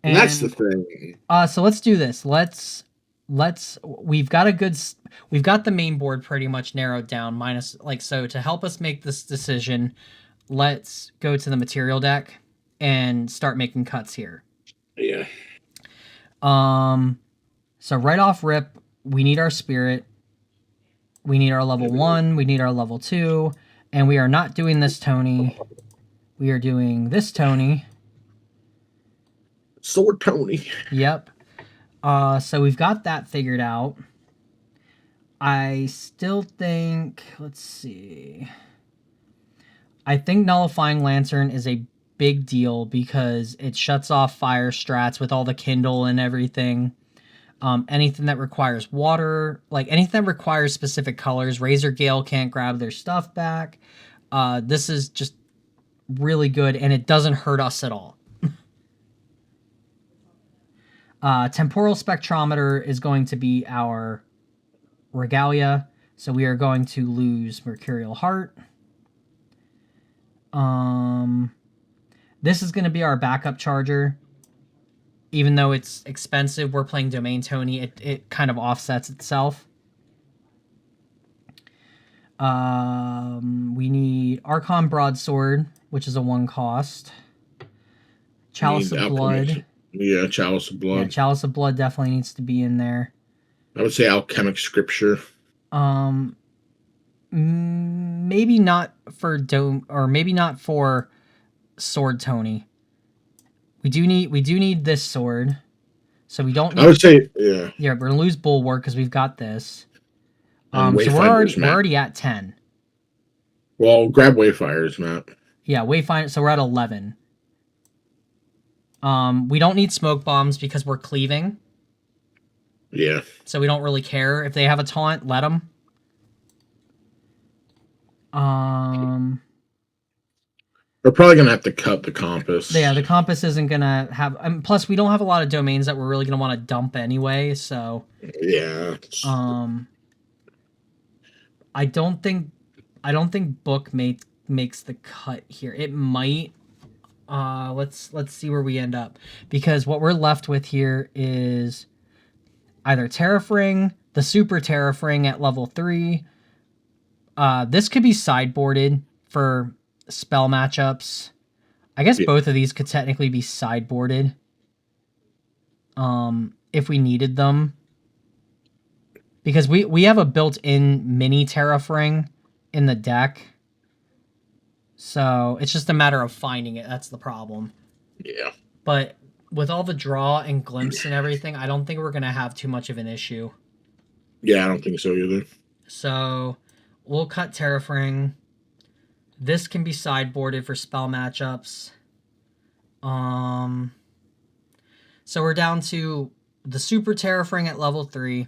And that's the thing. So let's do this. We've got the main board pretty much narrowed down, so to help us make this decision, let's go to the material deck and start making cuts here. Yeah. So right off rip, we need our spirit. We need our level 1. We need our level 2. And we are not doing this Tony. We are doing this Tony. Sword Tony. Yep. So we've got that figured out. I still think, let's see. I think Nullifying Lantern is a big deal because it shuts off fire strats with all the Kindle and everything. Anything that requires water, like anything that requires specific colors, Razor Gale can't grab their stuff back. This is just really good, and it doesn't hurt us at all. Temporal spectrometer is going to be our regalia, so we are going to lose Mercurial Heart. This is going to be our backup charger. Even though it's expensive, we're playing Domain Tony. It kind of offsets itself. We need Archon Broadsword, which is a 1 cost. Chalice of Blood. Yeah, Chalice of Blood. Yeah, Chalice of Blood definitely needs to be in there. I would say Alchemic Scripture. Maybe not for maybe not for Sword Tony. We do need this sword, so we don't need. I would say yeah. Yeah, we're gonna lose Bulwark because we've got this. So we're already at 10. Well, grab Wayfinders, Matt. Yeah, Wayfinder. So we're at 11. We don't need smoke bombs because we're cleaving. Yeah. So we don't really care if they have a taunt. Let them. We're probably gonna have to cut the compass. Yeah, the compass isn't gonna have. Plus, we don't have a lot of domains that we're really gonna want to dump anyway. So yeah. I don't think book makes the cut here. It might. Let's see where we end up, because what we're left with here is either Terrafring, the Super Terrafring at level 3. This could be sideboarded for spell matchups. I guess both of these could technically be sideboarded if we needed them, because we have a built-in mini Terrafring in the deck. So it's just a matter of finding it. That's the problem. Yeah. But with all the draw and glimpse and everything, I don't think we're going to have too much of an issue. Yeah, I don't think so either. So we'll cut Terrafring. This can be sideboarded for spell matchups. So we're down to the Super Terrafring at level 3.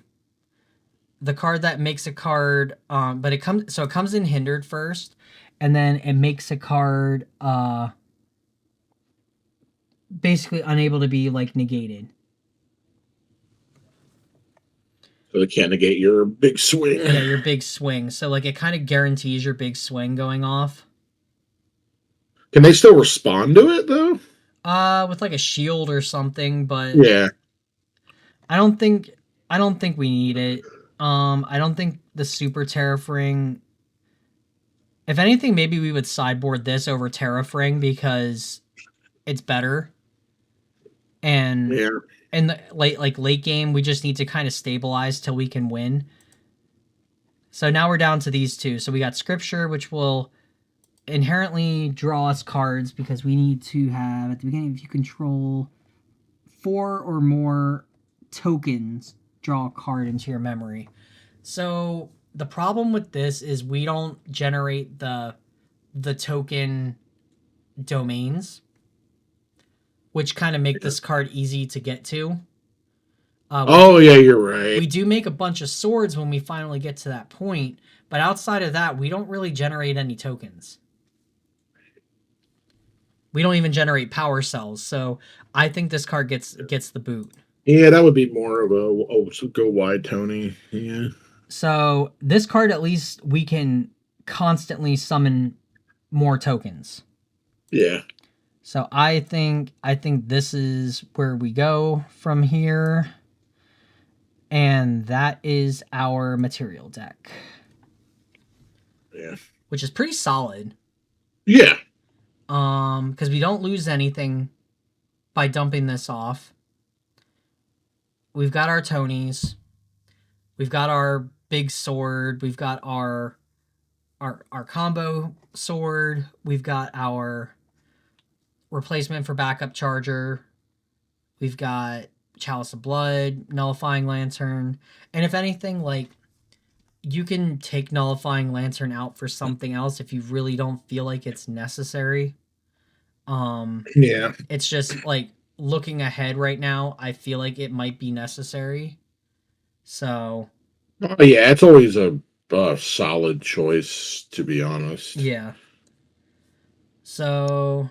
The card that makes a card, but it comes in hindered first, and then it makes a card basically unable to be like negated. So they can't negate your big swing. Yeah, your big swing. So like it kind of guarantees your big swing going off. Can they still respond to it though? With like a shield or something, but yeah. I don't think we need it. I don't think the Super Terrafring. If anything, maybe we would sideboard this over Terrafring because it's better. And in the late game, we just need to kind of stabilize till we can win. So now we're down to these two. So we got Scripture, which will inherently draw us cards because we need to have, at the beginning, if you control 4 or more tokens, draw a card into your memory. So the problem with this is we don't generate the token domains, which kind of make this card easy to get to. Yeah, you're right. We do make a bunch of swords when we finally get to that point, but outside of that, we don't really generate any tokens. We don't even generate power cells, so I think this card gets the boot. Yeah, that would be more of a go wide Tony. Yeah. So this card, at least we can constantly summon more tokens. Yeah. So I think this is where we go from here. And that is our material deck. Yeah. Which is pretty solid. Yeah. Because we don't lose anything by dumping this off. We've got our Tonys. We've got our big sword. We've got our combo sword. We've got our replacement for backup charger. We've got Chalice of Blood, Nullifying Lantern. And if anything, like, you can take Nullifying Lantern out for something else if you really don't feel like it's necessary. Yeah. It's just, like, looking ahead right now, I feel like it might be necessary. So... Oh, yeah, it's always a solid choice, to be honest. Yeah. So...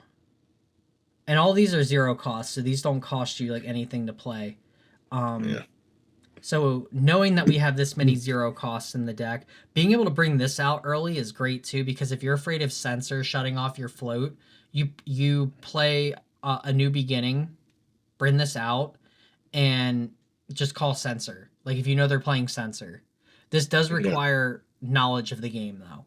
And all these are 0 cost, so these don't cost you, like, anything to play. Yeah. So knowing that we have this many 0 costs in the deck, being able to bring this out early is great too, because if you're afraid of Censor shutting off your float, you play a new beginning, bring this out, and just call Censor. Like if you know they're playing Censor. This does require knowledge of the game though.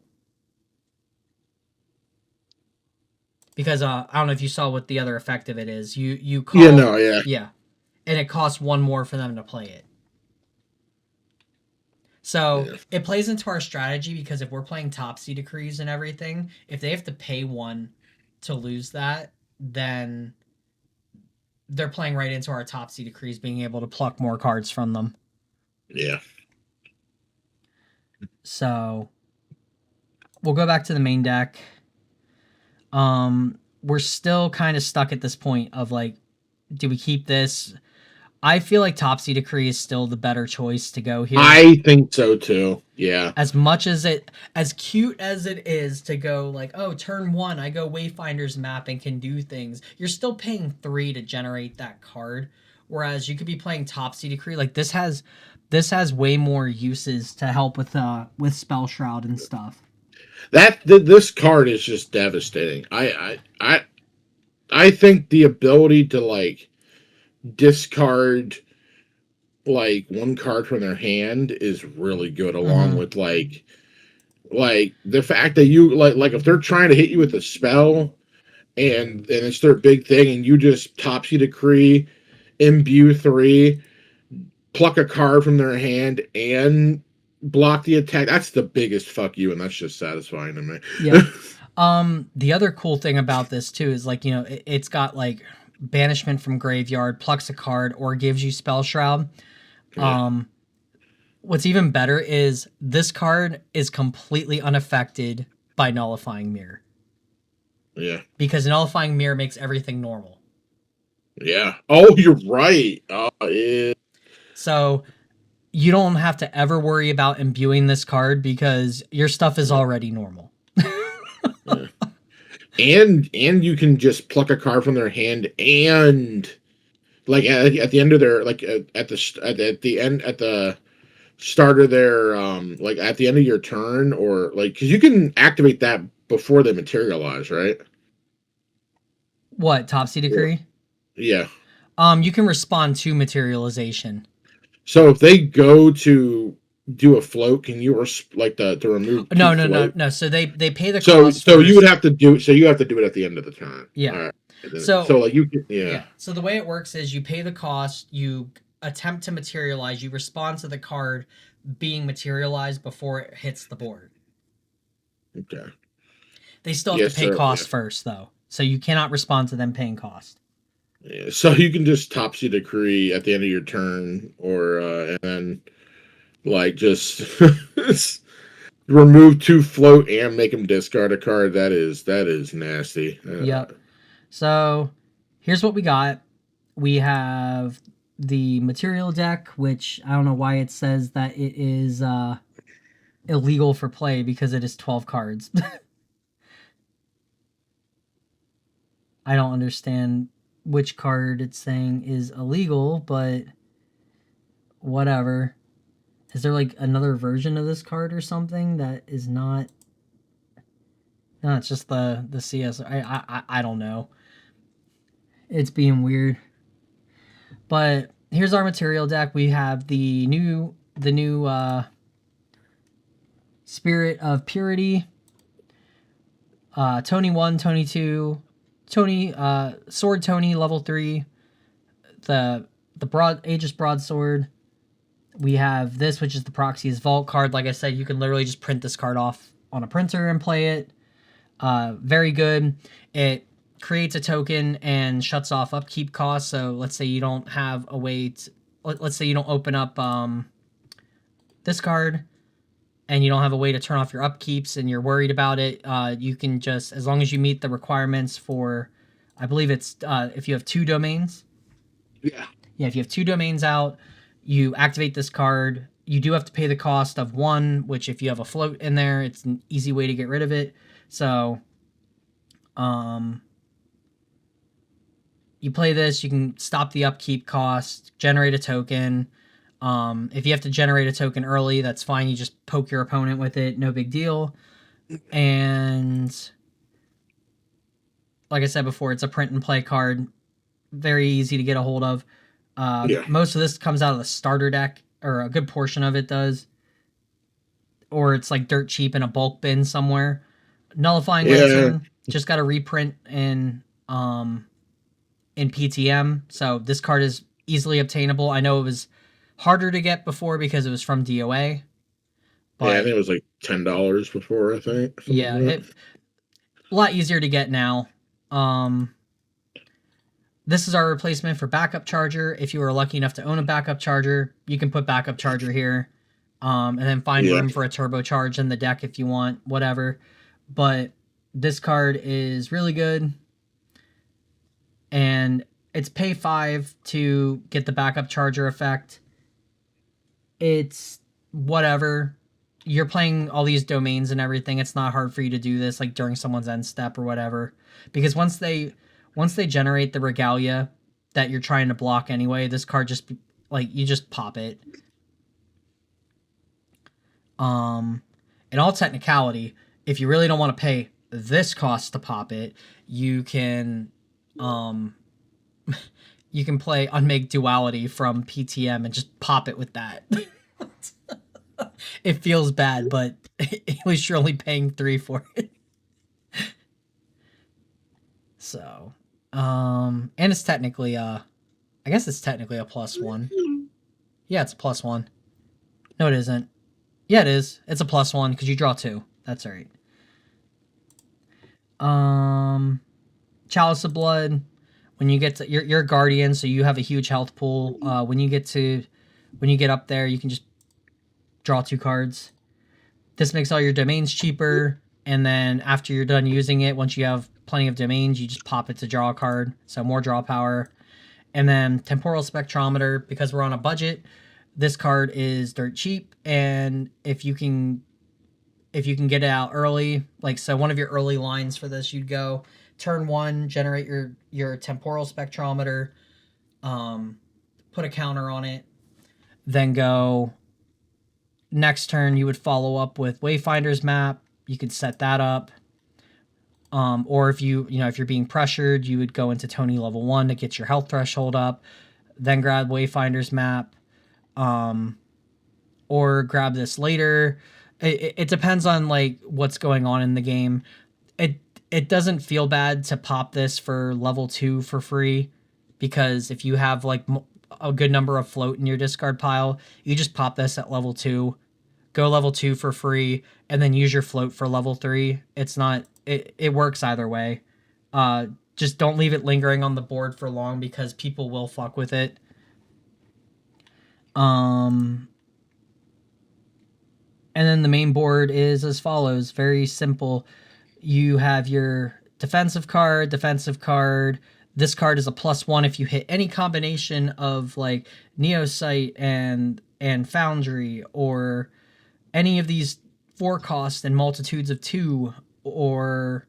Because I don't know if you saw what the other effect of it is. You call yeah. And it costs 1 more for them to play it. So it plays into our strategy, because if we're playing Topsy Decrees and everything, if they have to pay 1 to lose that, then they're playing right into our Topsy Decrees being able to pluck more cards from them. Yeah. So we'll go back to the main deck. We're still kind of stuck at this point of like, do we keep this? I feel like Topsy Decree is still the better choice to go here. I think so too. Yeah. As much as as cute as it is to go like, oh, turn 1, I go Wayfinder's Map and can do things. You're still paying 3 to generate that card. Whereas you could be playing Topsy Decree. Like this has way more uses to help with Spell Shroud and stuff. This card is just devastating. I think the ability to like discard like 1 card from their hand is really good, along with like the fact that you like if they're trying to hit you with a spell and it's their big thing and you just Topsy Decree, imbue 3, pluck a card from their hand and block the attack. That's the biggest fuck you, and that's just satisfying to me. Yeah. The other cool thing about this too is like, you know, it's got like banishment from graveyard, plucks a card, or gives you Spell Shroud. What's even better is this card is completely unaffected by Nullifying Mirror. Yeah. Because Nullifying Mirror makes everything normal. Yeah. Oh, you're right. Oh, yeah. So you don't have to ever worry about imbuing this card because your stuff is already normal. Yeah. And you can just pluck a card from their hand and like at the end of their like at the start of their like at the end of your turn, or like because you can activate that before they materialize, right? What, Topsy Decree? Yeah. You can respond to materialization. So if they go to do a float, can you like to remove? No. So they pay the cost. So you would have to do. So you have to do it at the end of the turn. Yeah. Right. So like you can, yeah. So the way it works is you pay the cost, you attempt to materialize, you respond to the card being materialized before it hits the board. Okay. They still have to pay cost first, though. So you cannot respond to them paying cost. Yeah, so you can just Topsy Decree at the end of your turn, or and then like just remove 2 float and make them discard a card. That is nasty. Yep. So here's what we got. We have the material deck, which I don't know why it says that it is illegal for play because it is 12 cards. I don't understand which card it's saying is illegal, but whatever. Is there like another version of this card or something that is not? No, it's just the CS. I don't know. It's being weird. But here's our material deck. We have the new Spirit of Purity, Tony 1, Tony 2, Tony Sword Tony level 3, the Aegis Broadsword. We have this, which is the Proxy's Vault card. Like I said, you can literally just print this card off on a printer and play it. Very good. It creates a token and shuts off upkeep costs. So let's say you don't have a way to... Let's say you don't open up this card and you don't have a way to turn off your upkeeps and you're worried about it. You can just... As long as you meet the requirements for... I believe it's if you have 2 domains. Yeah. Yeah, if you have 2 domains out, you activate this card. You do have to pay the cost of 1, which if you have a float in there, it's an easy way to get rid of it. So, you play this, you can stop the upkeep cost, generate a token. If you have to generate a token early, that's fine. You just poke your opponent with it, no big deal. And like I said before, it's a print and play card, very easy to get a hold of. Most of this comes out of the starter deck, or a good portion of it does, or it's like dirt cheap in a bulk bin somewhere. Nullifying Lantern just got a reprint in PTM, so this card is easily obtainable. I know it was harder to get before because it was from DOA. But I think it was like $10 before, I think. Yeah, a lot easier to get now. This is our replacement for backup charger. If you were lucky enough to own a backup charger, you can put backup charger here, and then find room for a turbocharge in the deck if you want, whatever. But this card is really good, and it's pay 5 to get the backup charger effect. It's whatever. You're playing all these domains and everything. It's not hard for you to do this like during someone's end step or whatever, because once they generate the regalia that you're trying to block anyway, this card just, like, you just pop it. In all technicality, if you really don't want to pay this cost to pop it, you can you can play Unmake Duality from PTM and just pop it with that. It feels bad, but at least you're only paying 3 for it. So, and it's technically, I guess it's technically a +1. Yeah, it's a +1. No, it isn't. Yeah, it is. It's a +1 because you draw 2. That's right. Chalice of Blood. When you get to, you're a guardian, so you have a huge health pool. When you get up there, you can just draw 2 cards. This makes all your domains cheaper, and then after you're done using it, once you have plenty of domains, you just pop it to draw a card, so more draw power. And then Temporal Spectrometer, because we're on a budget, this card is dirt cheap, and if you can get it out early, like, so one of your early lines for this, you'd go turn 1, generate your Temporal Spectrometer, put a counter on it, then go next turn you would follow up with Wayfinder's Map. You could set that up. Or if if you're being pressured, you would go into Tony level 1 to get your health threshold up, then grab Wayfinder's Map, or grab this later. It depends on like what's going on in the game. It doesn't feel bad to pop this for level 2 for free, because if you have like a good number of float in your discard pile, you just pop this at level 2, go level 2 for free, and then use your float for level 3. It's not, it works either way. Just don't leave it lingering on the board for long, because people will fuck with it. And then the main board is as follows. Very simple. You have your defensive card. This card is a +1 if you hit any combination of like Neosite and Foundry, or any of these 4 cost and multitudes of 2, or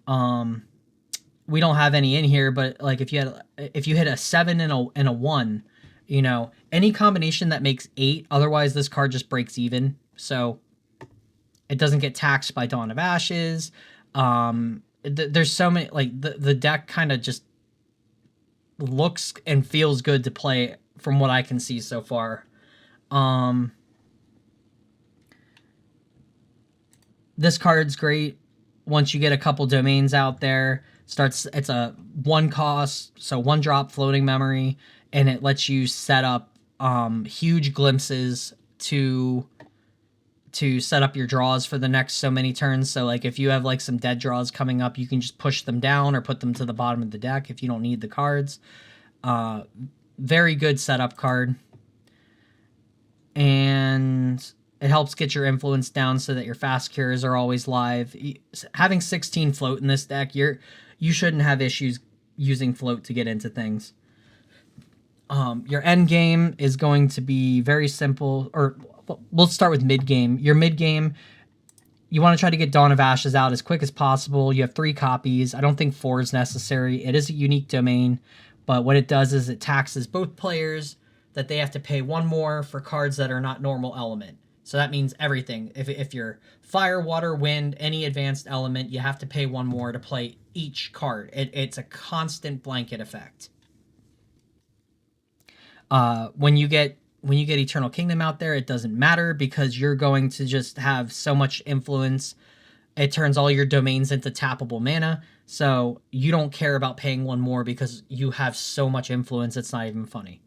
we don't have any in here, but like if you hit a 7 and a 1, any combination that makes 8, otherwise this card just breaks even. So it doesn't get taxed by Dawn of Ashes. There's so many, like the deck kind of just looks and feels good to play from what I can see so far. This card's great once you get a couple domains out there. It's a 1 cost, so 1 drop floating memory, and it lets you set up huge glimpses to set up your draws for the next so many turns. So like if you have like some dead draws coming up, you can just push them down or put them to the bottom of the deck if you don't need the cards. Very good setup card. And it helps get your influence down so that your fast cures are always live. Having 16 float in this deck, you shouldn't have issues using float to get into things. Your end game is going to be very simple, or we'll start with mid game. Your mid game, you want to try to get Dawn of Ashes out as quick as possible. You have 3 copies. I don't think 4 is necessary. It is a unique domain, but what it does is it taxes both players that they have to pay 1 more for cards that are not normal element. So that means everything. If you're fire, water, wind, any advanced element, you have to pay 1 more to play each card. It's a constant blanket effect. When you get Eternal Kingdom out there, it doesn't matter because you're going to just have so much influence. It turns all your domains into tappable mana, so you don't care about paying 1 more because you have so much influence, it's not even funny.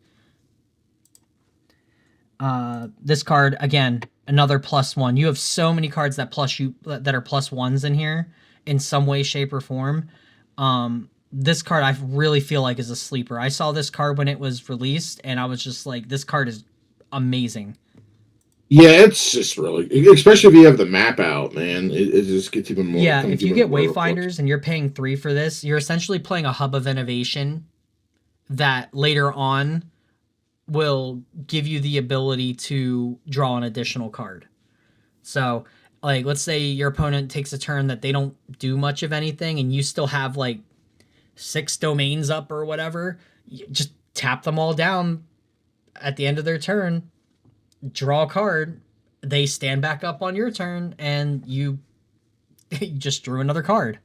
This card, again, another +1. You have so many cards that that are +1s in here in some way, shape, or form. This card I really feel like is a sleeper. I saw this card when it was released, and I was just like, this card is amazing. Yeah, it's just really, especially if you have the map out, man. It just gets even more. Yeah, if you get Wayfinders and you're paying 3 for this, you're essentially playing a Hub of Innovation that later on will give you the ability to draw an additional card. So, like, let's say your opponent takes a turn that they don't do much of anything, and you still have, like, 6 domains up or whatever. You just tap them all down at the end of their turn, draw a card, they stand back up on your turn, and you just drew another card.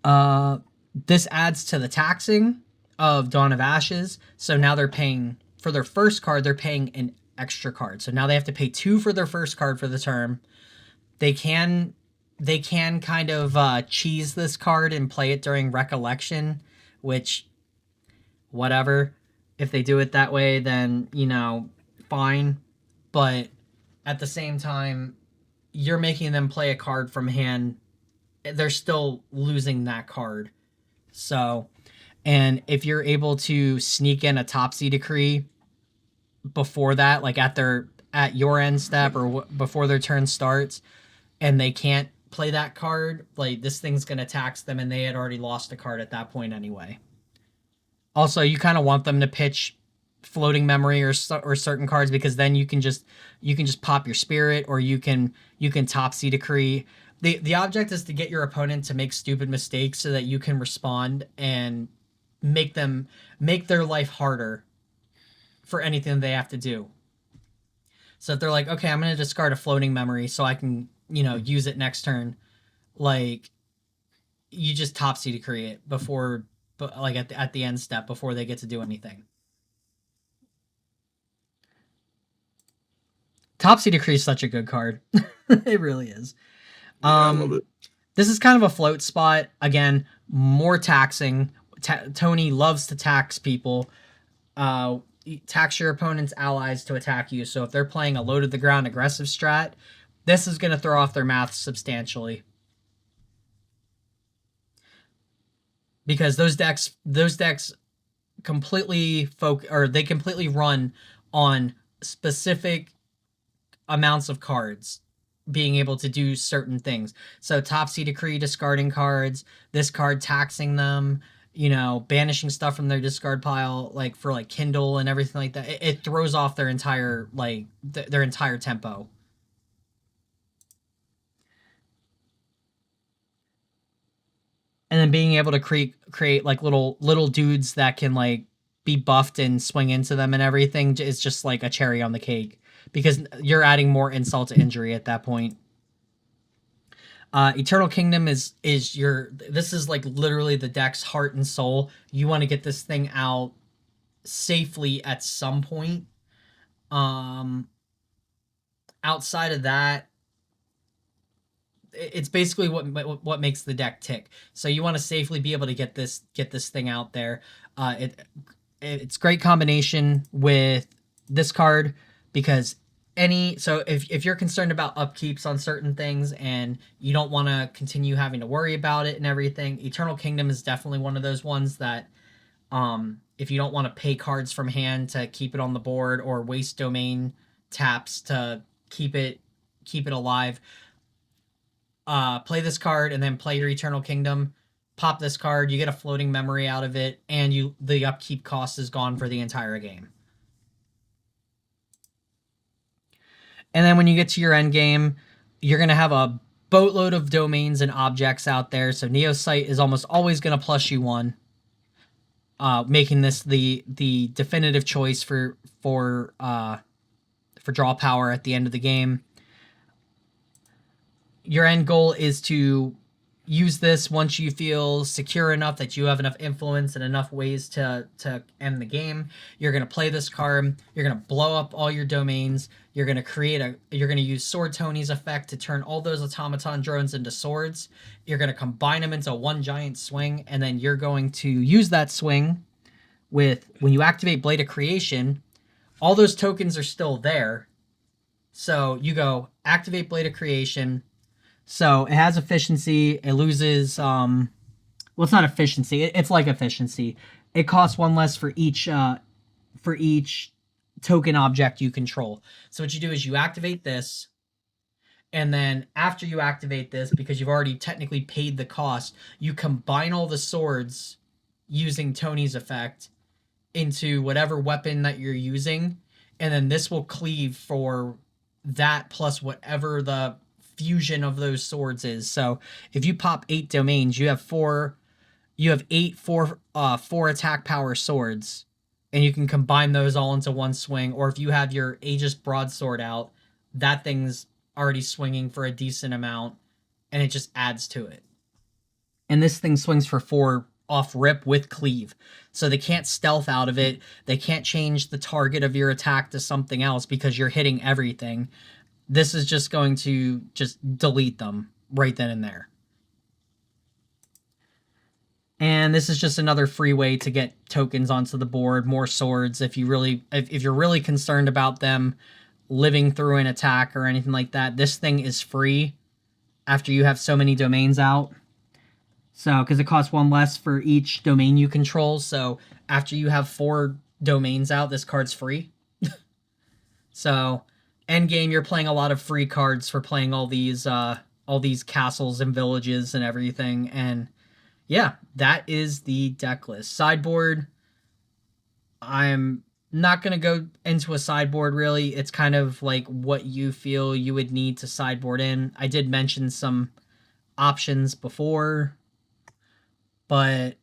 This adds to the taxing of Dawn of Ashes. So now they're paying, for their first card, they're paying an extra card. So now they have to pay 2 for their first card for the term. They can kind of cheese this card and play it during Recollection, which, whatever. If they do it that way, then, you know, fine. But at the same time, you're making them play a card from hand. They're still losing that card. So, and if you're able to sneak in a Topsy Decree before that, like at your end step or before their turn starts, and they can't play that card, like, this thing's going to tax them, and they had already lost a card at that point anyway. Also, you kind of want them to pitch Floating Memory or certain cards, because then you can just pop your Spirit, or you can Topsy Decree. The object is to get your opponent to make stupid mistakes so that you can respond and make their life harder for anything they have to do. So if they're like, okay, I'm going to discard a Floating Memory so I can, you know, use it next turn, like, you just Topsy Decree it before, like, at the end step, before they get to do anything. Topsy Decree is such a good card. It really is. I love it. This is kind of a float spot. Again, more taxing. Tony loves to tax people. Tax your opponent's allies to attack you. So if they're playing a low to the ground aggressive strat, this is going to throw off their math substantially. Because those decks completely they completely run on specific amounts of cards being able to do certain things. So Topsy Decree discarding cards, this card taxing them, you know, banishing stuff from their discard pile, like for like Kindle and everything like that. It throws off their entire, like, their entire tempo. And then being able to create like little dudes that can, like, be buffed and swing into them and everything is just like a cherry on the cake, because you're adding more insult to injury at that point. Eternal Kingdom is this is like literally the deck's heart and soul. You want to get this thing out safely at some point. Outside of that, it's basically what makes the deck tick. So you want to safely be able to get this thing out there. It's great combination with this card, because if you're concerned about upkeeps on certain things and you don't want to continue having to worry about it and everything, Eternal Kingdom is definitely one of those ones that, if you don't want to pay cards from hand to keep it on the board or waste domain taps to keep it alive, play this card and then play your Eternal Kingdom, pop this card, you get a Floating Memory out of it, and the upkeep cost is gone for the entire game. And then when you get to your end game, you're going to have a boatload of domains and objects out there. So Neosite is almost always going to plus you one, making this the definitive choice for draw power at the end of the game. Your end goal is to use this once you feel secure enough that you have enough influence and enough ways to end the game. You're going to play this card. You're going to blow up all your domains. You're going to you're going to use Sword Tony's effect to turn all those automaton drones into swords. You're going to combine them into one giant swing, and then you're going to use that swing with, when you activate Blade of Creation, all those tokens are still there. So you go activate Blade of Creation. So it has efficiency. It loses, well, it's not efficiency. It's like efficiency. It costs one less for each token object you control. So what you do is you activate this, and then after you activate this, because you've already technically paid the cost, you combine all the swords using Tony's effect into whatever weapon that you're using, and then this will cleave for that plus whatever the fusion of those swords is. So if you pop 8 domains, you have 8 4 attack power swords, and you can combine those all into one swing. Or if you have your Aegis broadsword out, that thing's already swinging for a decent amount, and it just adds to it. And this thing swings for 4 off rip with cleave, so they can't stealth out of it. They can't change the target of your attack to something else because you're hitting everything. This is just going to just delete them right then and there. And this is just another free way to get tokens onto the board, more swords. If you're really concerned about them living through an attack or anything like that, this thing is free after you have so many domains out. So, because it costs 1 less for each domain you control. So after you have 4 domains out, this card's free. So end game, you're playing a lot of free cards for playing all these castles and villages and everything. And yeah, that is the deck list. Sideboard, I'm not going to go into a sideboard really. It's kind of like what you feel you would need to sideboard in. I did mention some options before, but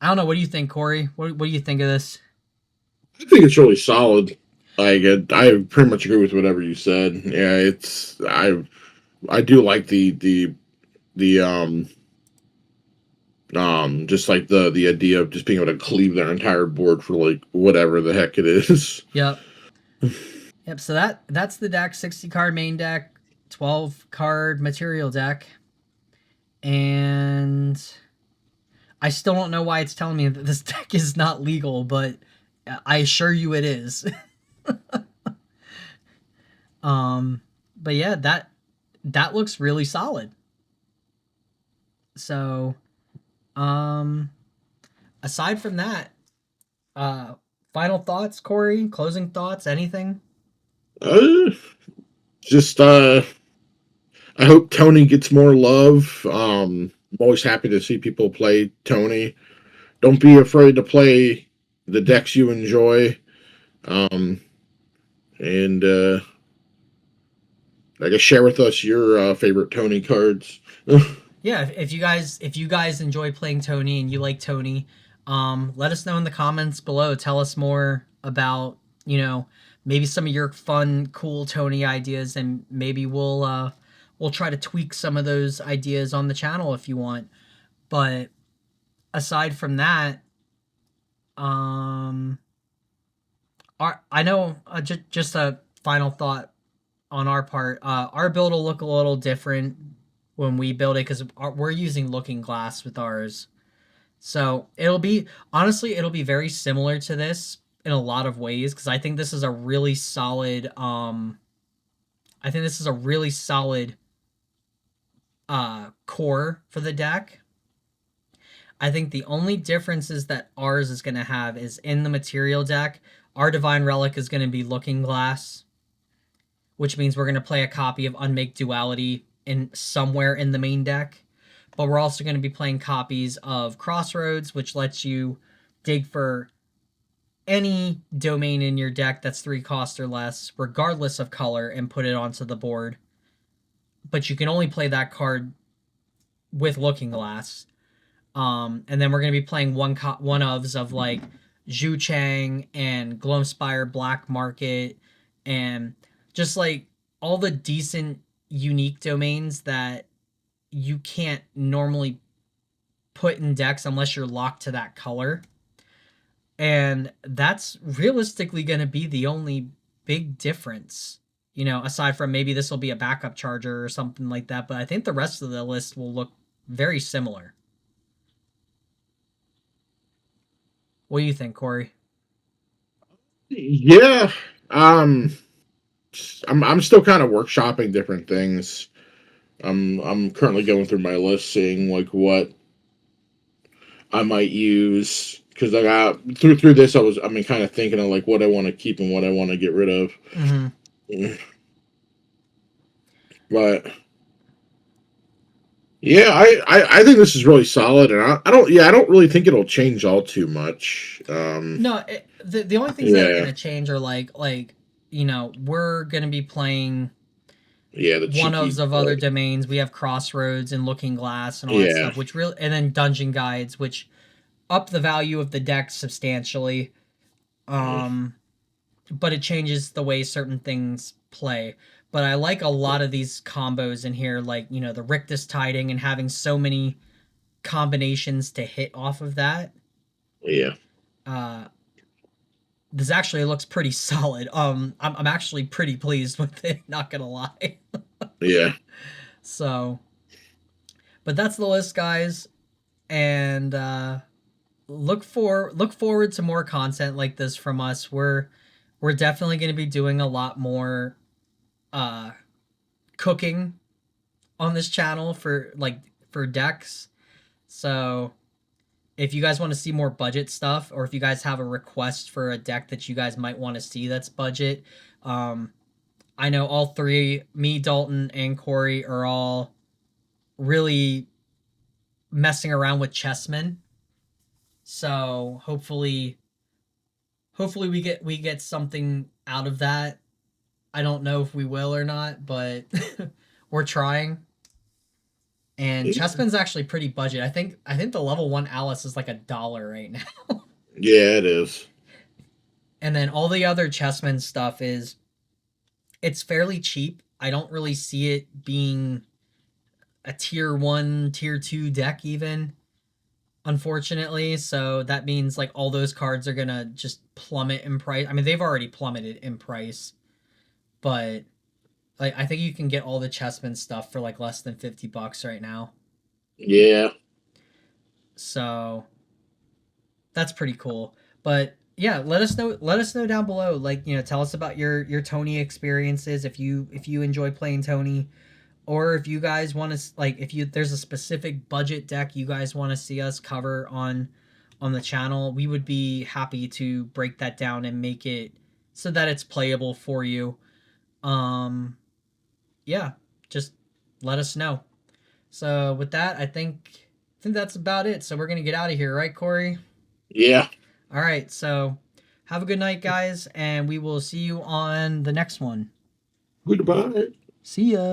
I don't know. What do you think, Corey? What do you think of this? I think it's really solid. I pretty much agree with whatever you said. Yeah, I do like the just like the idea of just being able to cleave their entire board for like whatever the heck it is. Yep. Yep. So that's the deck. 60 card main deck, 12 card material deck, and I still don't know why it's telling me that this deck is not legal, but I assure you it is. But yeah, that looks really solid. So, aside from that, final thoughts, Corey? Closing thoughts? Anything? Just I hope Tony gets more love. I'm always happy to see people play Tony. Don't be afraid to play the decks you enjoy. And I guess share with us your favorite Tony cards. Yeah, if you guys enjoy playing Tony and you like Tony, let us know in the comments below. Tell us more about, maybe some of your fun, cool Tony ideas, and maybe we'll try to tweak some of those ideas on the channel if you want. But aside from that, I know just a final thought on our part. Our build will look a little different when we build it because we're using Looking Glass with ours. So it'll be very similar to this in a lot of ways because I think this is a really solid. Core for the deck. I think the only differences that ours is going to have is in the material deck. Our Divine Relic is going to be Looking Glass, which means we're going to play a copy of Unmake Duality in somewhere in the main deck. But we're also going to be playing copies of Crossroads, which lets you dig for any domain in your deck that's 3 cost or less, regardless of color, and put it onto the board. But you can only play that card with Looking Glass. And then we're gonna be playing one ofs of like Zhu Chang and Gloamspire Black Market, and just like all the decent unique domains that you can't normally put in decks unless you're locked to that color. And that's realistically going to be the only big difference, you know, aside from maybe this will be a backup charger or something like that. But I think the rest of the list will look very similar. What do you think, Corey? Yeah. I'm still kind of workshopping different things. I'm currently going through my list, seeing like what I might use, because I got through this. I mean, kind of thinking of like what I want to keep and what I want to get rid of. Mm. But yeah, I think this is really solid, and I don't really think it'll change all too much. No, the only things that are going to change are like you know, we're going to be playing the one of other domains. We have Crossroads and Looking Glass and all that stuff, which really, and then Dungeon Guides, which up the value of the deck substantially. But it changes the way certain things play. But I like a lot of these combos in here, like, you know, the Rictus Tiding and having so many combinations to hit off of that. Yeah. This actually looks pretty solid. I'm actually pretty pleased with it, not gonna lie. Yeah. So, but that's the list, guys, and look forward to more content like this from us. We're definitely going to be doing a lot more cooking on this channel for decks. So if you guys want to see more budget stuff, or if you guys have a request for a deck that you guys might want to see that's budget, I know all three, me, Dalton, and Corey, are all really messing around with Chessmen. So hopefully we get something out of that. I don't know if we will or not, but we're trying. And Chessman's actually pretty budget. I think the level 1 Alice is like $1 right now. Yeah, it is. And then all the other Chessman stuff it's fairly cheap. I don't really see it being a tier 1, tier 2 deck even, unfortunately. So that means like all those cards are gonna just plummet in price. I mean, they've already plummeted in price, but like I think you can get all the Chessman stuff for like less than $50 right now. Yeah. So that's pretty cool. But yeah, let us know down below. Like, you know, tell us about your Tony experiences, if you enjoy playing Tony, or if you guys want to, like, if there's a specific budget deck you guys want to see us cover on the channel. We would be happy to break that down and make it so that it's playable for you. Yeah, just let us know. So with that, I think that's about it. So we're gonna get out of here, right, Corey? Yeah. All right. So have a good night, guys, and we will see you on the next one. Goodbye. See ya.